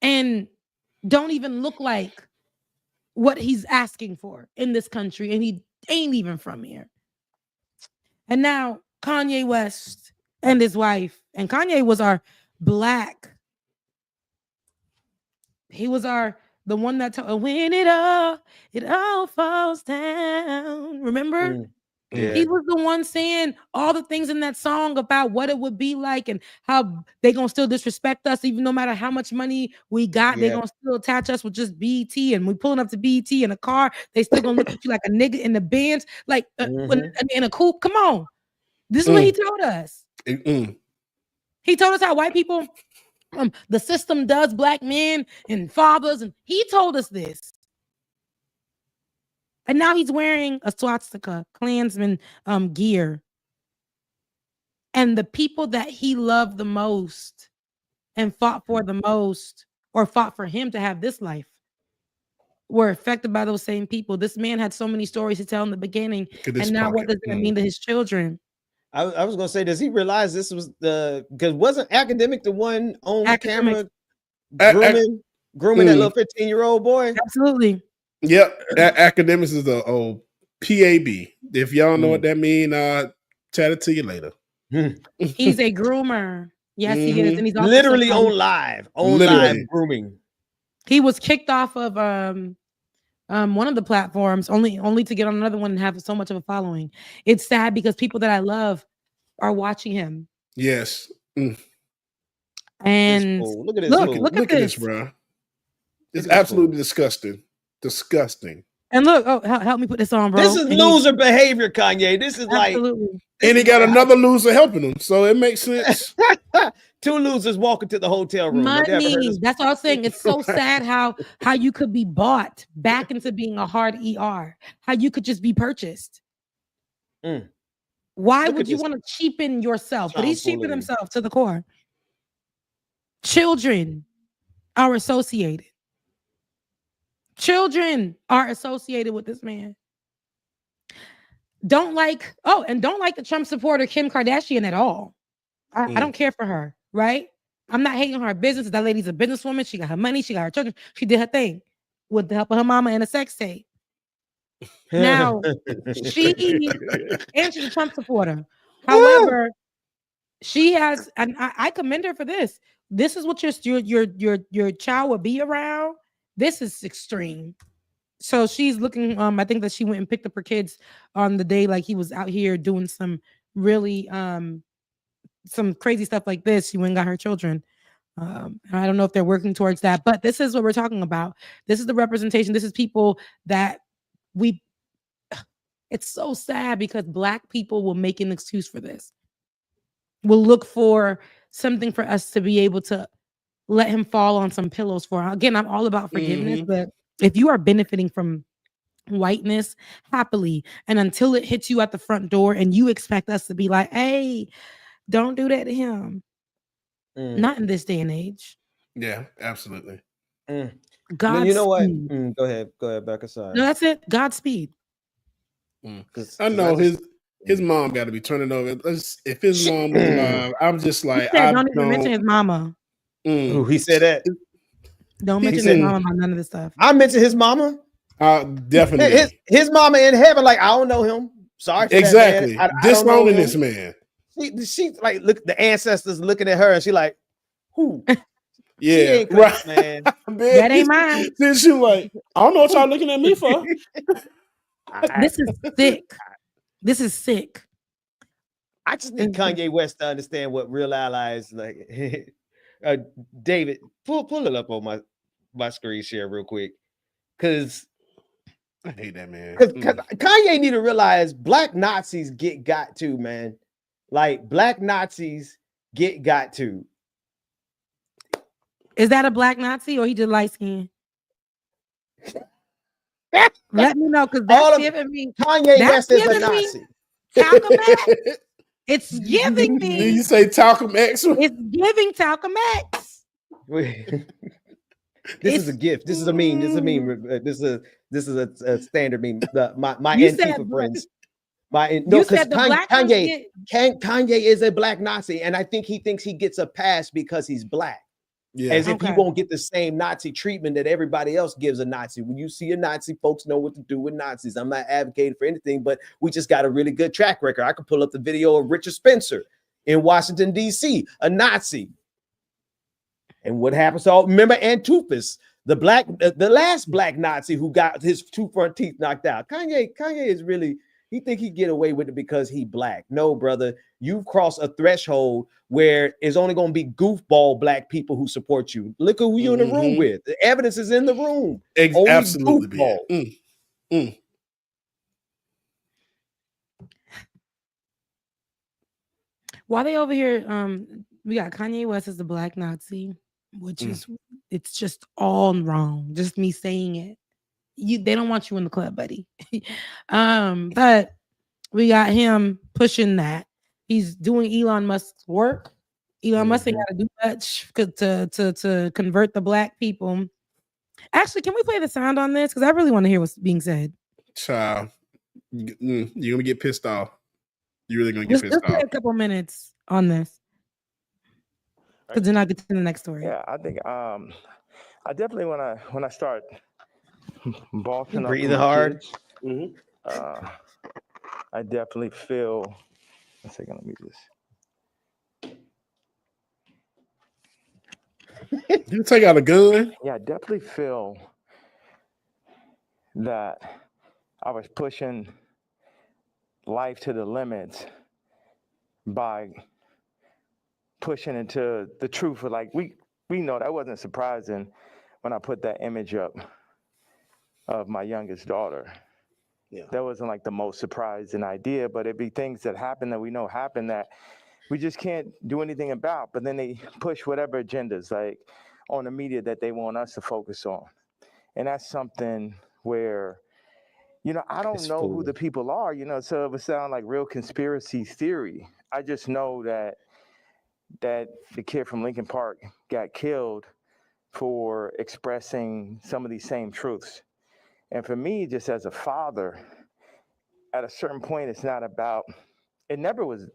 and don't even look like what he's asking for in this country. And he ain't even from here. And now Kanye West and his wife, and Kanye was our black. He was the one that told when it all falls down. Remember? Yeah. He was the one saying all the things in that song about what it would be like and how they gonna still disrespect us, even no matter how much money we got, they gonna still attach us with just BET, and we pulling up to BET in a car, they still gonna look at you like a nigga in the Benz, like in a coupe. Come on, this is what he told us. He told us how white people, the system does black men and fathers, and he told us this. And now he's wearing a swastika, Klansman gear. And the people that he loved the most and fought for the most, or fought for him to have this life, were affected by those same people. This man had so many stories to tell in the beginning. And now what does that mean to his children? I was gonna say, does he realize this was because wasn't Academic the one on camera grooming that little 15-year-old boy? Absolutely. Yep. Academics is the PAB. If y'all know what that means, chat it to you later. He's a groomer. Yes, he is. And he's also literally on live grooming. He was kicked off of one of the platforms only to get on another one and have so much of a following. It's sad because people that I love are watching him. Yes. And look at this. Look at this, bro. It's absolutely disgusting. Disgusting. And look, help me put this on, bro. This is loser behavior, Kanye. This is absolutely. And he got another loser helping him, so it makes sense. Two losers walking to the hotel room. Money. That's what I was saying. It's so sad how you could be bought back into being a hard ER. How you could just be purchased. Why would you want to cheapen yourself? But he's cheapening himself to the core. Children are associated. Children are associated with this man. Don't like the Trump supporter Kim Kardashian at all. I don't care for her, right? I'm not hating on her business. That lady's a businesswoman. She got her money. She got her children. She did her thing with the help of her mama and a sex tape. Now, she's a Trump supporter. However, she has, and I commend her for this. This is what your child will be around. This is extreme. So she's looking. I think that she went and picked up her kids on the day like he was out here doing some really some crazy stuff like this. She went and got her children. I don't know if they're working towards that, but this is what we're talking about. This is the representation. This is people that we. It's so sad because Black people will make an excuse for this. We'll look for something for us to be able to let him fall on some pillows for. Again, I'm all about forgiveness, but if you are benefiting from whiteness happily, and until it hits you at the front door and you expect us to be like, hey, don't do that to him. Not in this day and age. Yeah, absolutely. God, you know what? Go ahead, Becca. Sorry. No, that's it. Godspeed. I know his mom got to be turning over. If his mom was alive, I'm just like, I don't even mention his mama. Who he said that? Don't mention his mama about none of this stuff. I mentioned his mama. Definitely. His mama in heaven, like, I don't know him. Sorry for exactly. that, man. Disowning this man. She like look the ancestors looking at her and she like, who? Yeah, right, man. That ain't mine. Then she like, I don't know what y'all looking at me for. This is sick. This is sick. I just need Kanye West to understand what real allies like. David, pull it up on my screen share real quick, because I hate that man. Because Kanye need to realize Black Nazis get got to, man. Like Black Nazis get got to. Is that a Black Nazi or he just light skin? Let me know, because that's giving me Kanye West is a Nazi. Talcum X. It's giving me. Did you say Talcum X? It's giving Talcum X. This is a gift. This is a meme. This is a meme. This is a standard meme. My Antifa friends. Because Kanye is a Black Nazi, and I think he thinks he gets a pass because he's Black. Yeah. As if he won't get the same Nazi treatment that everybody else gives a Nazi. When you see a Nazi, folks know what to do with Nazis. I'm not advocating for anything, but we just got a really good track record. I could pull up the video of Richard Spencer in Washington, D.C., a Nazi. And what happens to remember Antufus, the last Black Nazi who got his two front teeth knocked out. Kanye is really, he think he get away with it because he Black. No, brother, you've crossed a threshold where it's only going to be goofball Black people who support you. Look at who you're in the room with. The evidence is in the room. Absolutely. While they over here, we got Kanye West as the Black Nazi, which is, it's just all wrong. Just me saying it. They don't want you in the club, buddy. But we got him pushing that. He's doing Elon Musk's work. Elon Musk ain't got to do much to convert the Black people. Actually, can we play the sound on this? Because I really want to hear what's being said. Child, you're gonna get pissed off. You're really gonna get pissed off. Play a couple minutes on this, because then I'll get to the next story. Yeah, I think I definitely when I start bossing up, breathing hard. I definitely feel. One second, let me just. You take out a gun? Yeah, I definitely feel that I was pushing life to the limits by pushing into the truth. Like we know that wasn't surprising when I put that image up of my youngest daughter. Yeah. That wasn't like the most surprising idea, but it'd be things that happen that we know happen that we just can't do anything about. But then they push whatever agendas like on the media that they want us to focus on. And that's something where, I don't know who the people are, so it would sound like real conspiracy theory. I just know that the kid from Lincoln Park got killed for expressing some of these same truths. And for me, just as a father, at a certain point, it's not about it never was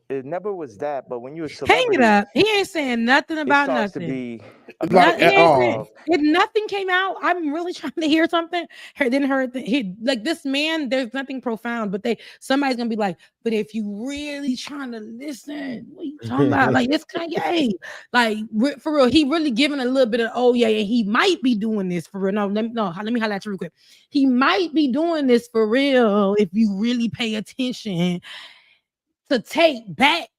that. But when you're a Hang celebrity, it up. He ain't saying nothing it about starts to nothing. be Like about at all. If nothing came out, I'm really trying to hear something. Didn't heard he like this man. There's nothing profound, but somebody's gonna be like, but if you really trying to listen, what you talking about? Like this Kanye, like for real, he really giving a little bit of and he might be doing this for real. Let me highlight you real quick. He might be doing this for real if you really pay attention to take back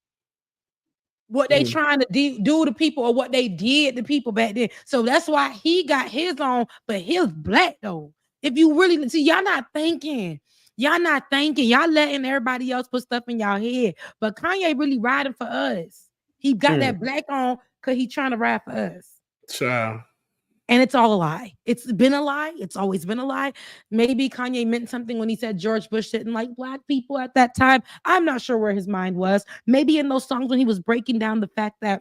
what they trying to do to people or what they did to people back then. So that's why he got his on, but his black though. If you really see, y'all not thinking. Y'all letting everybody else put stuff in y'all head. But Kanye really riding for us. He got that black on because he trying to ride for us. Child. And it's all a lie. It's been a lie. It's always been a lie. Maybe Kanye meant something when he said George Bush didn't like black people at that time. I'm not sure where his mind was. Maybe in those songs when he was breaking down the fact that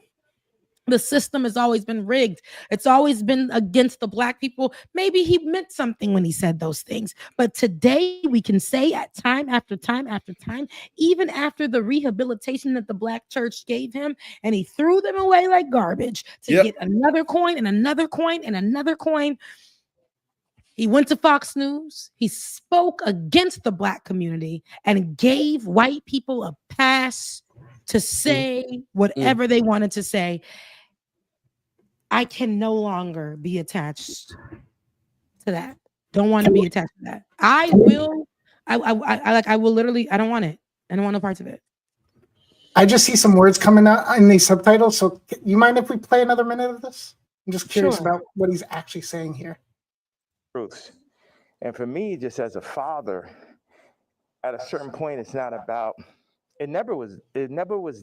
the system has always been rigged. It's always been against the black people. Maybe he meant something when he said those things. But today we can say at time after time after time, even after the rehabilitation that the black church gave him, and he threw them away like garbage to get another coin and another coin and another coin. He went to Fox News. He spoke against the black community and gave white people a pass to say whatever they wanted to say. I can no longer be attached to that. Don't want to be attached to that. I will literally, I don't want it. I don't want no parts of it. I just see some words coming out in these subtitles. So you mind if we play another minute of this? I'm just curious about what he's actually saying here. Truths. And for me, just as a father, at a certain point, it's not about, it never was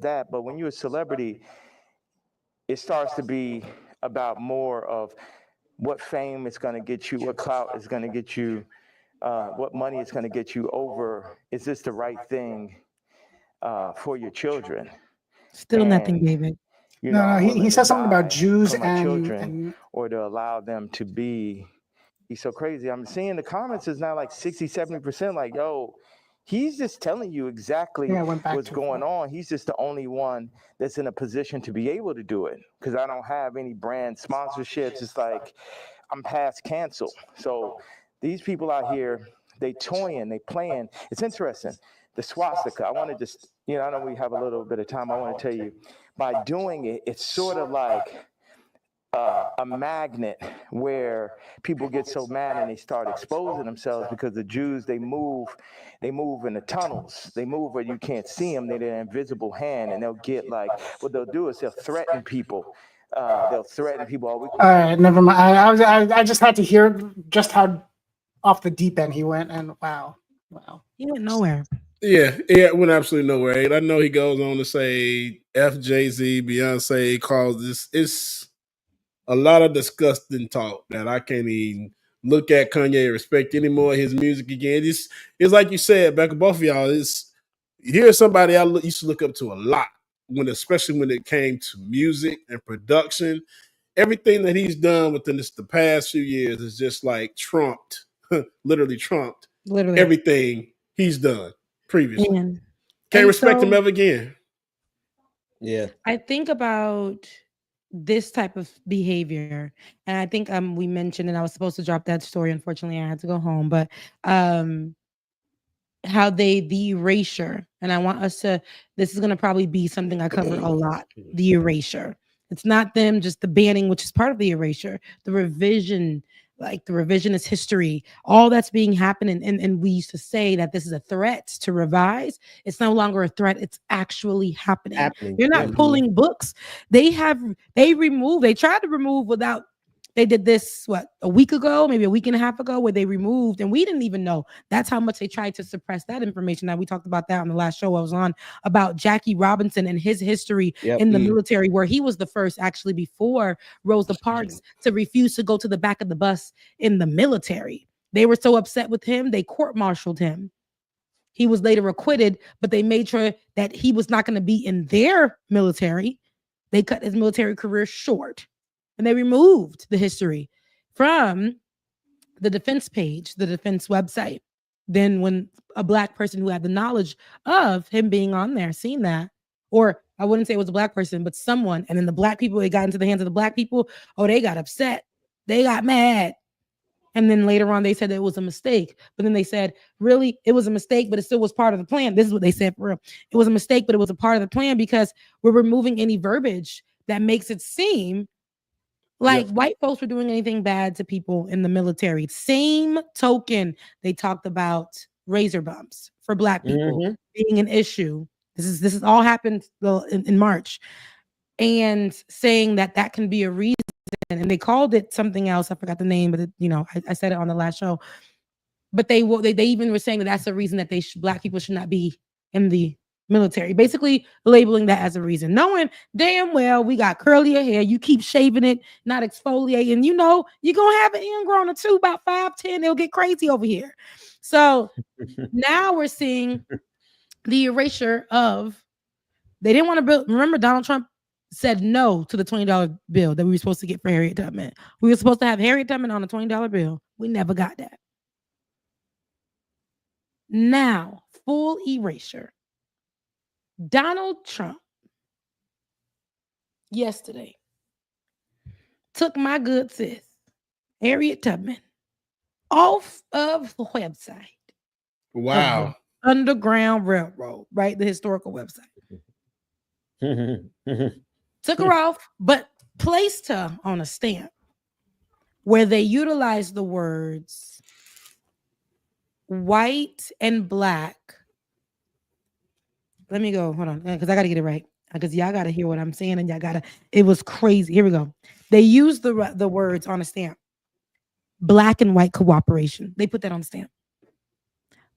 that. But when you're a celebrity, it starts to be about more of what fame is going to get you, what clout is going to get you, what money is going to get you over. Is this the right thing for your children? Still nothing, David. You know, he said something about Jews for my and children, or to allow them to be. He's so crazy. I'm seeing the comments is now like 60-70%. Like, yo, he's just telling you exactly what's going on. He's just the only one that's in a position to be able to do it. Because I don't have any brand sponsorships. It's like I'm past cancel. So these people out here, they toying, they playing. It's interesting. The swastika. I want to just, I know we have a little bit of time. I want to tell you, by doing it, it's sort of like a magnet where people get so mad and they start exposing themselves because the Jews, they move in the tunnels. They move where you can't see them. They're an invisible hand, and they'll get like, what they'll do is they'll threaten people. They'll threaten people. All right, never mind. I just had to hear just how off the deep end he went, and wow. He went nowhere. Yeah, it went absolutely nowhere. And I know he goes on to say F, Jay-Z, Beyonce, calls this. It's a lot of disgusting talk that I can't even look at Kanye and respect anymore. His music again. It's like you said, Becca, both of y'all. Here's somebody I used to look up to a lot, especially when it came to music and production. Everything that he's done within the past few years is just like trumped, literally trumped everything he's done previously. Can't respect him ever again. Yeah. I think about this type of behavior, and I think we mentioned, and I was supposed to drop that story. Unfortunately, I had to go home, but how the erasure, and I want us to, this is going to probably be something I cover a lot, the erasure. It's not them, just the banning, which is part of the erasure, the revision, like the revisionist history, all that's being happening. And we used to say that this is a threat to revise. It's no longer a threat. It's actually happening. You're not pulling books. They tried to remove without, they did this, a week ago, maybe a week and a half ago, where they removed, and we didn't even know. That's how much they tried to suppress that information. Now, we talked about that on the last show I was on, about Jackie Robinson and his history in the military, where he was the first, actually, before Rosa Parks, to refuse to go to the back of the bus in the military. They were so upset with him, they court-martialed him. He was later acquitted, but they made sure that he was not going to be in their military. They cut his military career short. And they removed the history from the defense page, the defense website. than when a Black person who had the knowledge of him being on there, seen that. Or I wouldn't say it was a Black person, but someone. And then the Black people, it got into the hands of the Black people. Oh, they got upset. They got mad. And then later on, they said that it was a mistake. But then they said, really, it was a mistake, but it still was part of the plan. This is what they said for real. It was a mistake, but it was a part of the plan because we're removing any verbiage that makes it seem like white folks were doing anything bad to people in the military. Same token, they talked about razor bumps for Black people being an issue. This is all happened in March. And saying that can be a reason. And they called it something else. I forgot the name, but I said it on the last show. But they even were saying that's a reason that Black people should not be in the military. Basically labeling that as a reason, knowing damn well we got curlier hair. You keep shaving it, not exfoliating. You're gonna have an ingrown or two, about 5'10". It'll get crazy over here. So now we're seeing the erasure of. They didn't want to build. Remember, Donald Trump said no to the $20 bill that we were supposed to get for Harriet Tubman. We were supposed to have Harriet Tubman on a $20 bill. We never got that. Now, full erasure. Donald Trump yesterday took my good sis, Harriet Tubman, off of the website. Wow. Underground Railroad, right? The historical website. Took her off, but placed her on a stamp where they utilized the words white and Black. Let me go. Hold on, because I got to get it right. Because y'all got to hear what I'm saying, and y'all got to. It was crazy. Here we go. They used the words on a stamp. Black and white cooperation. They put that on the stamp.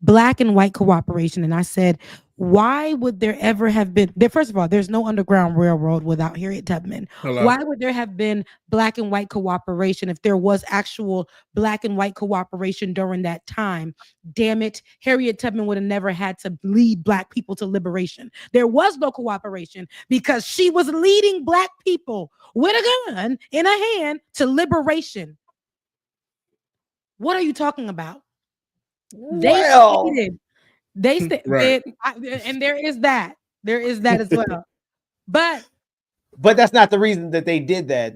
Black and white cooperation. And I said, why would there ever have been there? First of all, there's no Underground Railroad without Harriet Tubman. Hello. Why would there have been Black and white cooperation if there was actual Black and white cooperation during that time? Damn it, Harriet Tubman would have never had to lead Black people to liberation. There was no cooperation because she was leading Black people with a gun in a hand to liberation. What are you talking about? They stated, Right. and there is that as well. But that's not the reason that they did that.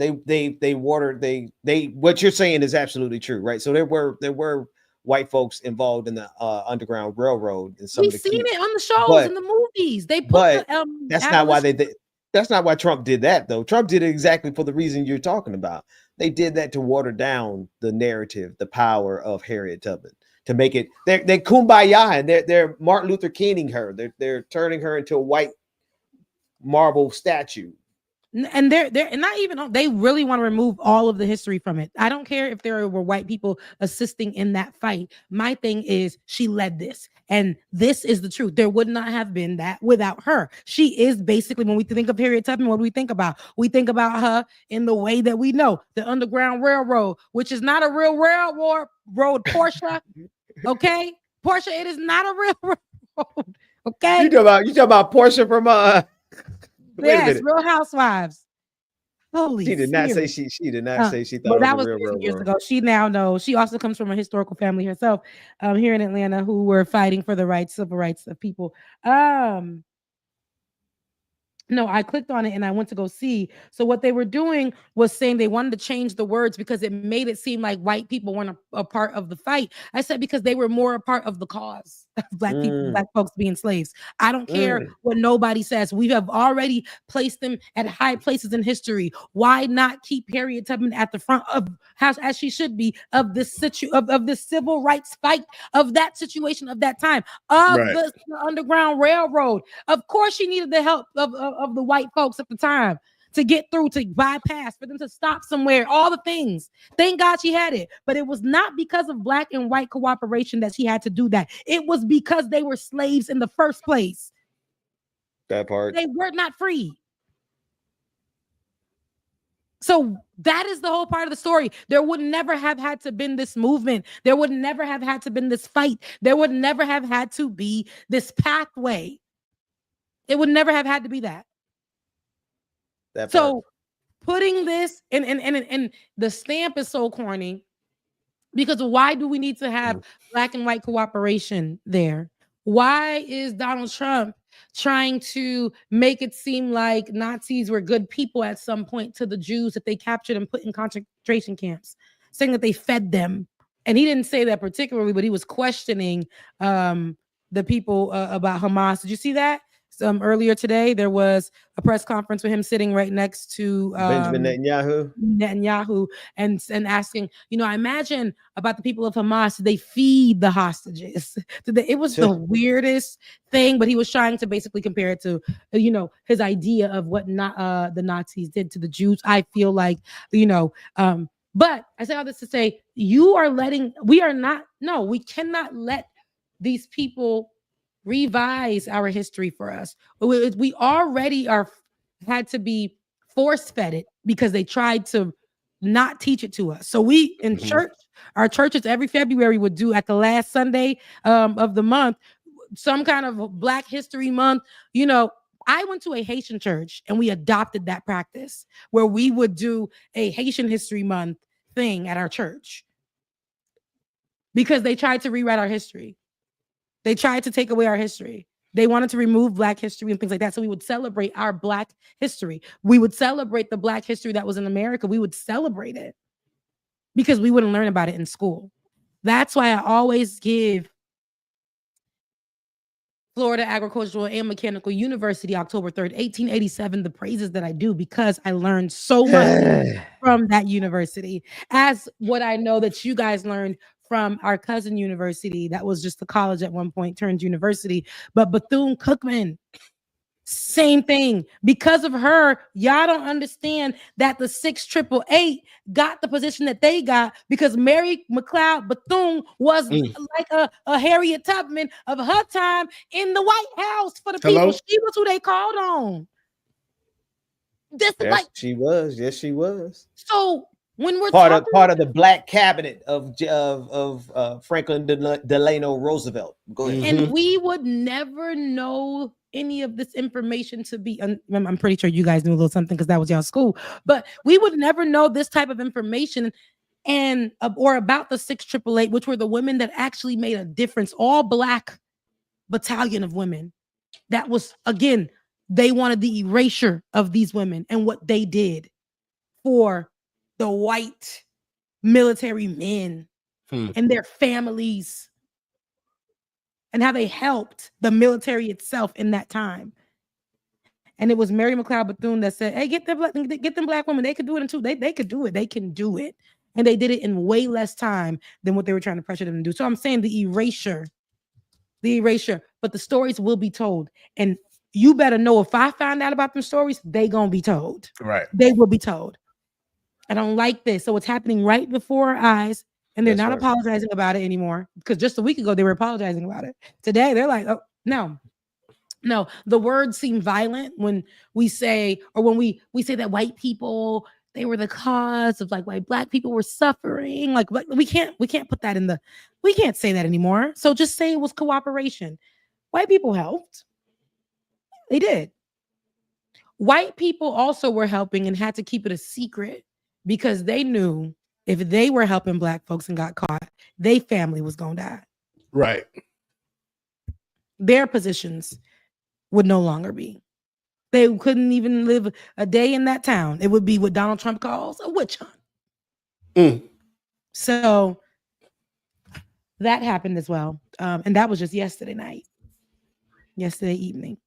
What you're saying is absolutely true, right? So there were white folks involved in the Underground Railroad, and we've seen it on the shows and the movies. They put that's not why they did. That's not why Trump did that, though. Trump did it exactly for the reason you're talking about. They did that to water down the narrative, the power of Harriet Tubman, to make it they're kumbaya, and they're Martin Luther Kinging her. They're turning her into a white marble statue. And they're not even, they really want to remove all of the history from it. I don't care if there were white people assisting in that fight. My thing is she led this, and this is the truth. There would not have been that without her. She is basically, when we think of Harriet Tubman, what do we think about? We think about her in the way that we know, the Underground Railroad, which is not a real railroad, Portia. Okay, Portia, it is not a real railroad. Okay, you talking about Portia from yes, Real Housewives. Holy, she did not say she did not say she thought but that was was a real years railroad. ago. She now knows. She also comes from a historical family herself, here in Atlanta, who were fighting for the civil rights of people. No, I clicked on it and I went to go see. So what they were doing was saying they wanted to change the words because it made it seem like white people weren't a part of the fight. I said because they were more a part of the cause of Black people, Black folks being slaves. I don't care what nobody says. We have already placed them at high places in history. Why not keep Harriet Tubman at the front of house as she should be of this of this civil rights fight, of that situation, of that time, of the Underground Railroad? Of course, she needed the help of the white folks at the time to get through, to bypass, for them to stop somewhere, all the things. Thank God she had it. But it was not because of Black and white cooperation that she had to do that. It was because they were slaves in the first place. That part. They were not free. So that is the whole part of the story. There would never have had to been this movement. There would never have had to been this fight. There would never have had to be this pathway. It would never have had to be that. So putting this and the stamp is so corny Because why do we need to have black and white cooperation there? Why is Donald Trump trying to make it seem like Nazis were good people at some point to the Jews that they captured and put in concentration camps, saying that they fed them? And he didn't say that particularly, but he was questioning the people about Hamas. Did you see that? Earlier today, there was a press conference with him sitting right next to Benjamin Netanyahu and asking, I imagine about the people of Hamas, they feed the hostages. It was the weirdest thing, but he was trying to basically compare it to, his idea of what the Nazis did to the Jews. I feel like, but I say all this to say, we cannot let these people revise our history for us. We already had to be force fed it because they tried to not teach it to us. So we in church, our churches every February would do at the last Sunday of the month some kind of Black History Month. I went to a Haitian church and we adopted that practice where we would do a Haitian History Month thing at our church because they tried to rewrite our history. They tried to take away our history. They wanted to remove Black history and things like that. So we would celebrate our Black history. We would celebrate the Black history that was in America. We would celebrate it because we wouldn't learn about it in school. That's why I always give Florida Agricultural and Mechanical University, October 3rd, 1887, the praises that I do because I learned so much from that university, as what I know that you guys learned from our cousin university that was just a college at one point turned university. But Bethune-Cookman, same thing. Because of her, y'all don't understand that the 6888 got the position that they got because Mary McLeod Bethune was like a Harriet Tubman of her time in the White House for the people. She was who they called on. She was. Yes, she was. So when we're part of the Black cabinet of Franklin Delano Roosevelt. Go ahead. And we would never know any of this information to be. I'm pretty sure you guys knew a little something because that was y'all school, but we would never know this type of information or about the 6888, which were the women that actually made a difference. All Black battalion of women. That was, again, they wanted the erasure of these women and what they did for the white military men and their families and how they helped the military itself in that time. And it was Mary McLeod Bethune that said, hey, get them Black women. They could do it too. They could do it. They can do it. And they did it in way less time than what they were trying to pressure them to do. So I'm saying the erasure, but the stories will be told. And you better know if I find out about them stories, they gonna be told. Right. They will be told. I don't like this. So it's happening right before our eyes, and they're not apologizing about it anymore. Because just a week ago, they were apologizing about it. Today, they're like, oh, no. The words seem violent when we say, or when we say that white people, they were the cause of like why Black people were suffering. Like we can't put that we can't say that anymore. So just say it was cooperation. White people helped. They did. White people also were helping and had to keep it a secret because they knew if they were helping Black folks and got caught, their family was going to die. Right. Their positions would no longer be. They couldn't even live a day in that town. It would be what Donald Trump calls a witch hunt. So that happened as well. And that was just yesterday evening.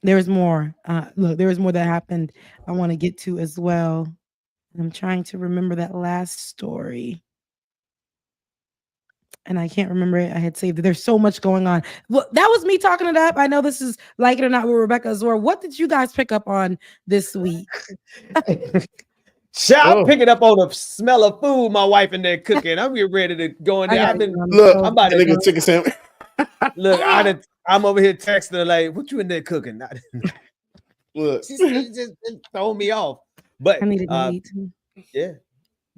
There was more. There was more that happened I want to get to as well. I'm trying to remember that last story. And I can't remember it. I had saved it. There's so much going on. Well, that was me talking it up. I know this is Like It or Not with Rebecca Azor. What did you guys pick up on this week? I'm picking up on the smell of food my wife in there cooking. I'm getting ready to go in there. I'm about to get chicken sandwich. Look, I'm over here texting her like, what you in there cooking? Look, she just throw me off. But I needed to eat too. Yeah.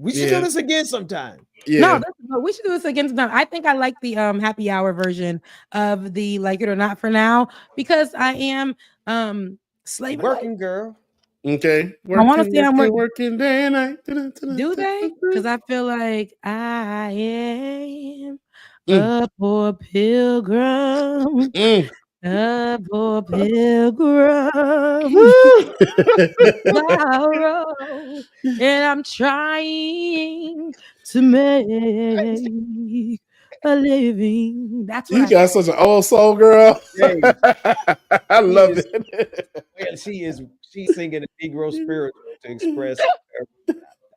We should do this again sometime. Yeah. No, we should do this again sometime. I think I like the happy hour version of the Like It or Not for now because I am working girl. Okay. I want to see how much. Working day and night. Do they? Because I feel like I am a poor pilgrim. A poor pilgrim. Sorrow. And I'm trying to make a living. That's what You got such an old soul, girl. Hey, I love it. Well, she's singing a Negro spiritual to express.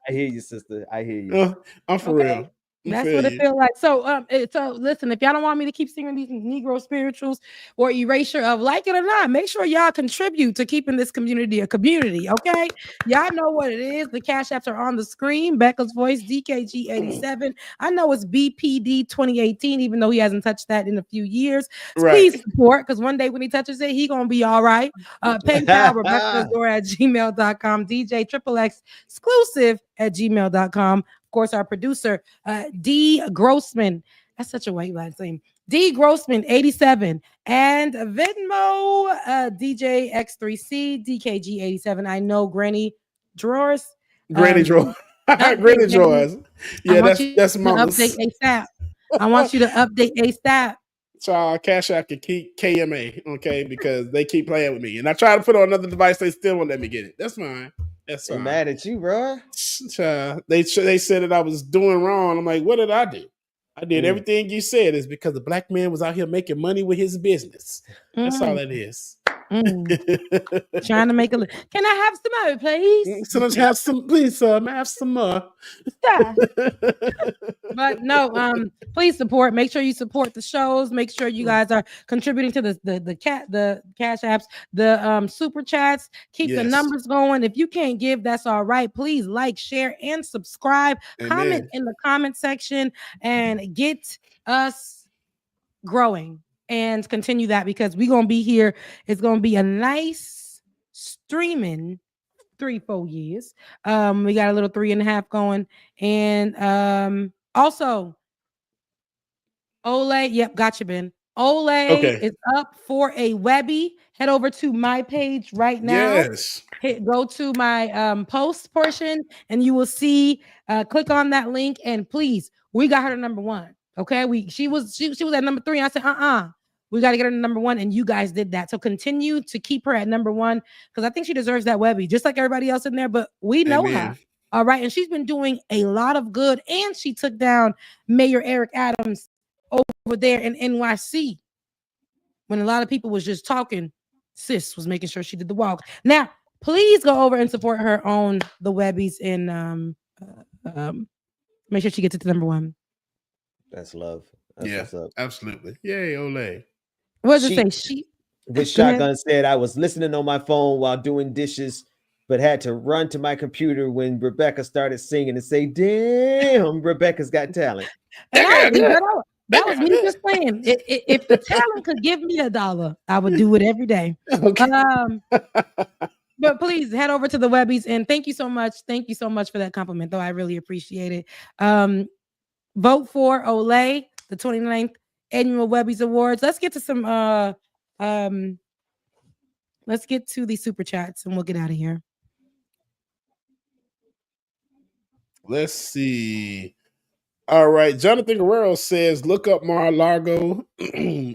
I hear you, sister. I hear you. I'm for real. That's what it feels like. So, so listen, if y'all don't want me to keep singing these Negro spirituals or erasure of like it or not, make sure y'all contribute to keeping this community a community. Okay, y'all know what it is. The cash apps are on the screen. Becca's voice, DKG87. I know it's BPD 2018, even though he hasn't touched that in a few years. So please support, because one day when he touches it, he gonna be all right. PayPal, Azor at gmail.com, DJ XXX exclusive at gmail.com. Of course, our producer, D Grossman. That's such a white last name. D Grossman 87 and Venmo DJ X3C DKG 87. I know Granny Drawers. Granny Drawers. Granny Drawers. Yeah, that's mama's. Update ASAP. I want you to update ASAP. So Cash App can keep KMA, okay, because they keep playing with me, and I try to put on another device, they still won't let me get it. That's fine. That's fine. I'm mad at you, bro. They said that I was doing wrong. I'm like, what did I do? I did everything you said. Is because the black man was out here making money with his business. That's all it is. Trying to make a. Can I have some more, please? So have some, please, sir. Have some more. But no, please support. Make sure you support the shows. Make sure you guys are contributing to the cash apps, the super chats. Keep the numbers going. If you can't give, that's all right. Please like, share, and subscribe. Amen. Comment in the comment section and get us growing. And continue that, because we're gonna be here. It's gonna be a nice streaming 3-4 years. We got a little 3.5 going, and also Ole. Yep, gotcha, Ben. Ole is up for a Webby. Head over to my page right now. Yes. Go to my post portion, and you will see. Click on that link, and please, we got her to number 1. Okay, she was at number 3. And I said, we got to get her to number 1, and you guys did that. So continue to keep her at number 1, because I think she deserves that Webby, just like everybody else in there. But we know her, all right, and she's been doing a lot of good. And she took down Mayor Eric Adams over there in NYC when a lot of people was just talking. Sis was making sure she did the walk. Now, please go over and support her on the Webbies and make sure she gets it to number 1. That's love. That's what's up. Absolutely. Yay, Ole. What does it say? This shotgun said, I was listening on my phone while doing dishes, but had to run to my computer when Rebecca started singing and say, damn, Rebecca's got talent. That was me just saying. If the talent could give me $1, I would do it every day. But please head over to the Webbies, and thank you so much. Thank you so much for that compliment, though. I really appreciate it. Vote for Ole, the 29th Annual Webbies Awards. Let's get to some let's get to the super chats, and we'll get out of here. Let's see. All right, Jonathan Guerrero says, look up Mar-a-Lago.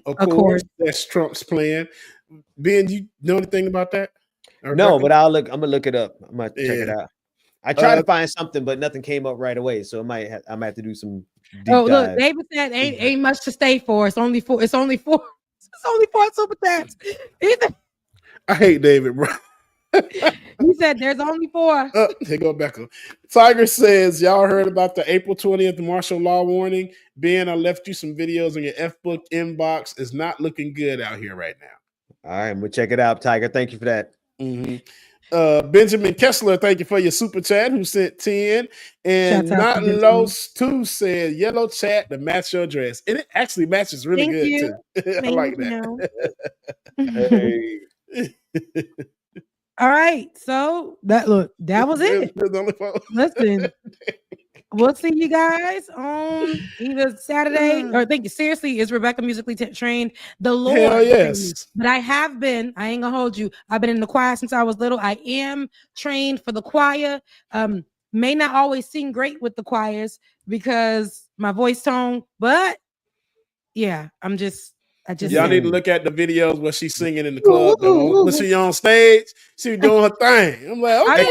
of course, that's Trump's plan. Ben, you know anything about that? No, but I'm gonna look it up. I'm gonna check it out. I tried to find something, but nothing came up right away. So I might have to do some deep dive. Look, David said ain't much to stay for. It's only 4 super chats. I hate David, bro. He said there's only 4. Here go Becca. Tiger says, y'all heard about the April 20th martial law warning? Ben, I left you some videos on your F-book inbox. It's not looking good out here right now. All right, we'll check it out, Tiger. Thank you for that. Benjamin Kessler, thank you for your super chat, who sent 10. And Not Los 2 said, yellow chat to match your dress. And it actually matches really good too. I like that. All right, so that was it. Listen, We'll see you guys on either Saturday or thank you. Seriously, is Rebecca musically trained? The Lord. Hell yes. But I have been, I ain't gonna hold you. I've been in the choir since I was little. I am trained for the choir. May not always sing great with the choirs because my voice tone, but yeah, y'all need to look at the videos where she's singing in the club. When she on stage, she was doing her thing. I'm like, okay,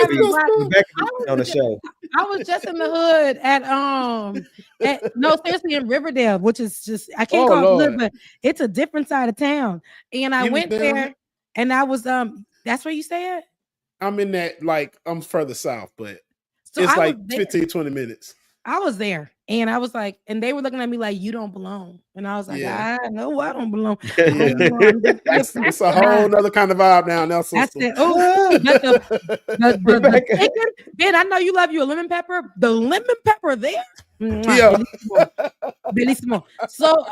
on the show. I was just in the hood at no, seriously, in Riverdale, which is just I can't call it hood, but it's a different side of town. And I went there, and I was that's where you stay at? I'm in that, like, I'm further south, but it's like 15, 20 minutes. I was there, and I was like, and they were looking at me like, you don't belong. And I was like, I know I don't belong. It's a whole nother kind of vibe now. That's it. Ben, I know you love you a lemon pepper. The lemon pepper there. Yeah. Bellissimo. So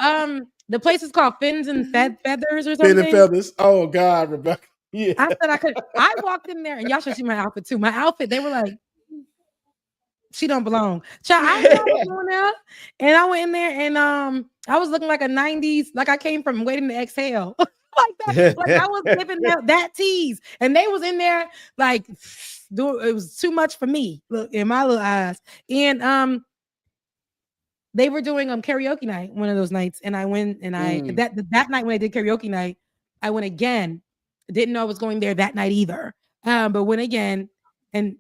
the place is called Fins and Feathers or something. Fins and Feathers. Oh God, Rebecca. Yeah. I said I could. I walked in there, and y'all should see my outfit too. My outfit, they were like, she don't belong. Child, I was going out, and I went in there, and I was looking like a 90s, like I came from Waiting to Exhale. Like that. Like I was living that tease. And they was in there like it was too much for me. Look, in my little eyes. And they were doing karaoke night one of those nights. And I went and that night when I did karaoke night, I went again. Didn't know I was going there that night either. But went again and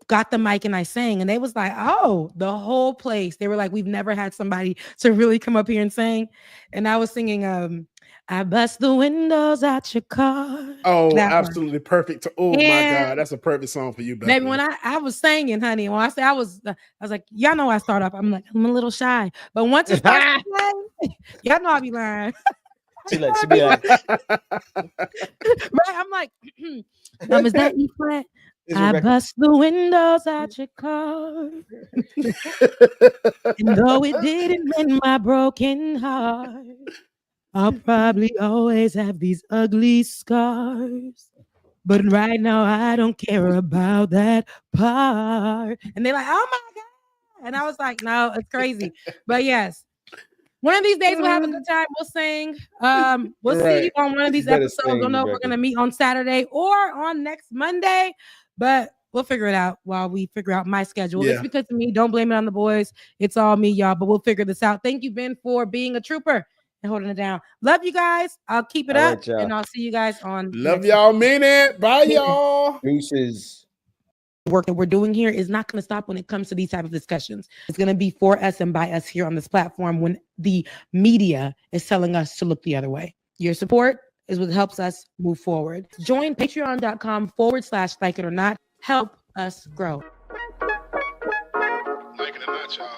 got the mic and I sang, and they was like, oh, the whole place. They were like, we've never had somebody to really come up here and sing. And I was singing, I bust the windows out your car. Oh, absolutely perfect. Oh my God, that's a perfect song for you, baby. Baby, when I was singing, honey, when I said I was like, y'all know I start off, I'm like, I'm a little shy. But once it starts playing, y'all know I be lying. She be like, right? I'm like, is that E flat? I bust the windows out your car. And though it didn't mend my broken heart, I'll probably always have these ugly scars. But right now, I don't care about that part. And they're like, oh my God. And I was like, no, it's crazy. But yes, one of these days we'll have a good time. We'll sing. We'll see you on one of these episodes. Don't know if we're going to meet on Saturday or on next Monday. But we'll figure it out while we figure out my schedule. It's because of me. Don't blame it on the boys. It's all me, y'all. But we'll figure this out. Thank you, Ben, for being a trooper and holding it down. Love you guys. I'll keep it up. And I'll see you guys on. Love y'all. Mean it. Bye, y'all. Deuces. Work that we're doing here is not going to stop when it comes to these type of discussions. It's going to be for us and by us here on this platform when the media is telling us to look the other way. Your support is what helps us move forward. Join patreon.com/like it or not. Help us grow. Like it or not, y'all.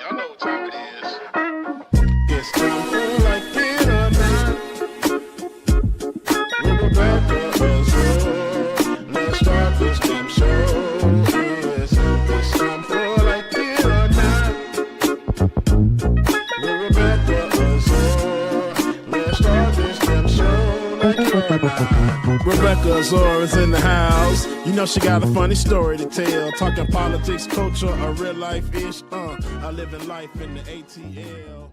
Y'all know what time it is. It's time for Like It or Not. With Rebecca Azor. Let's start this damn show. It's time for Like It or Not. With Rebecca Azor. Let's start this damn show. Like it or not. Rebecca Azor is in the house. You know she got a funny story to tell. Talking politics, culture, or real life ish. I live in life in the ATL.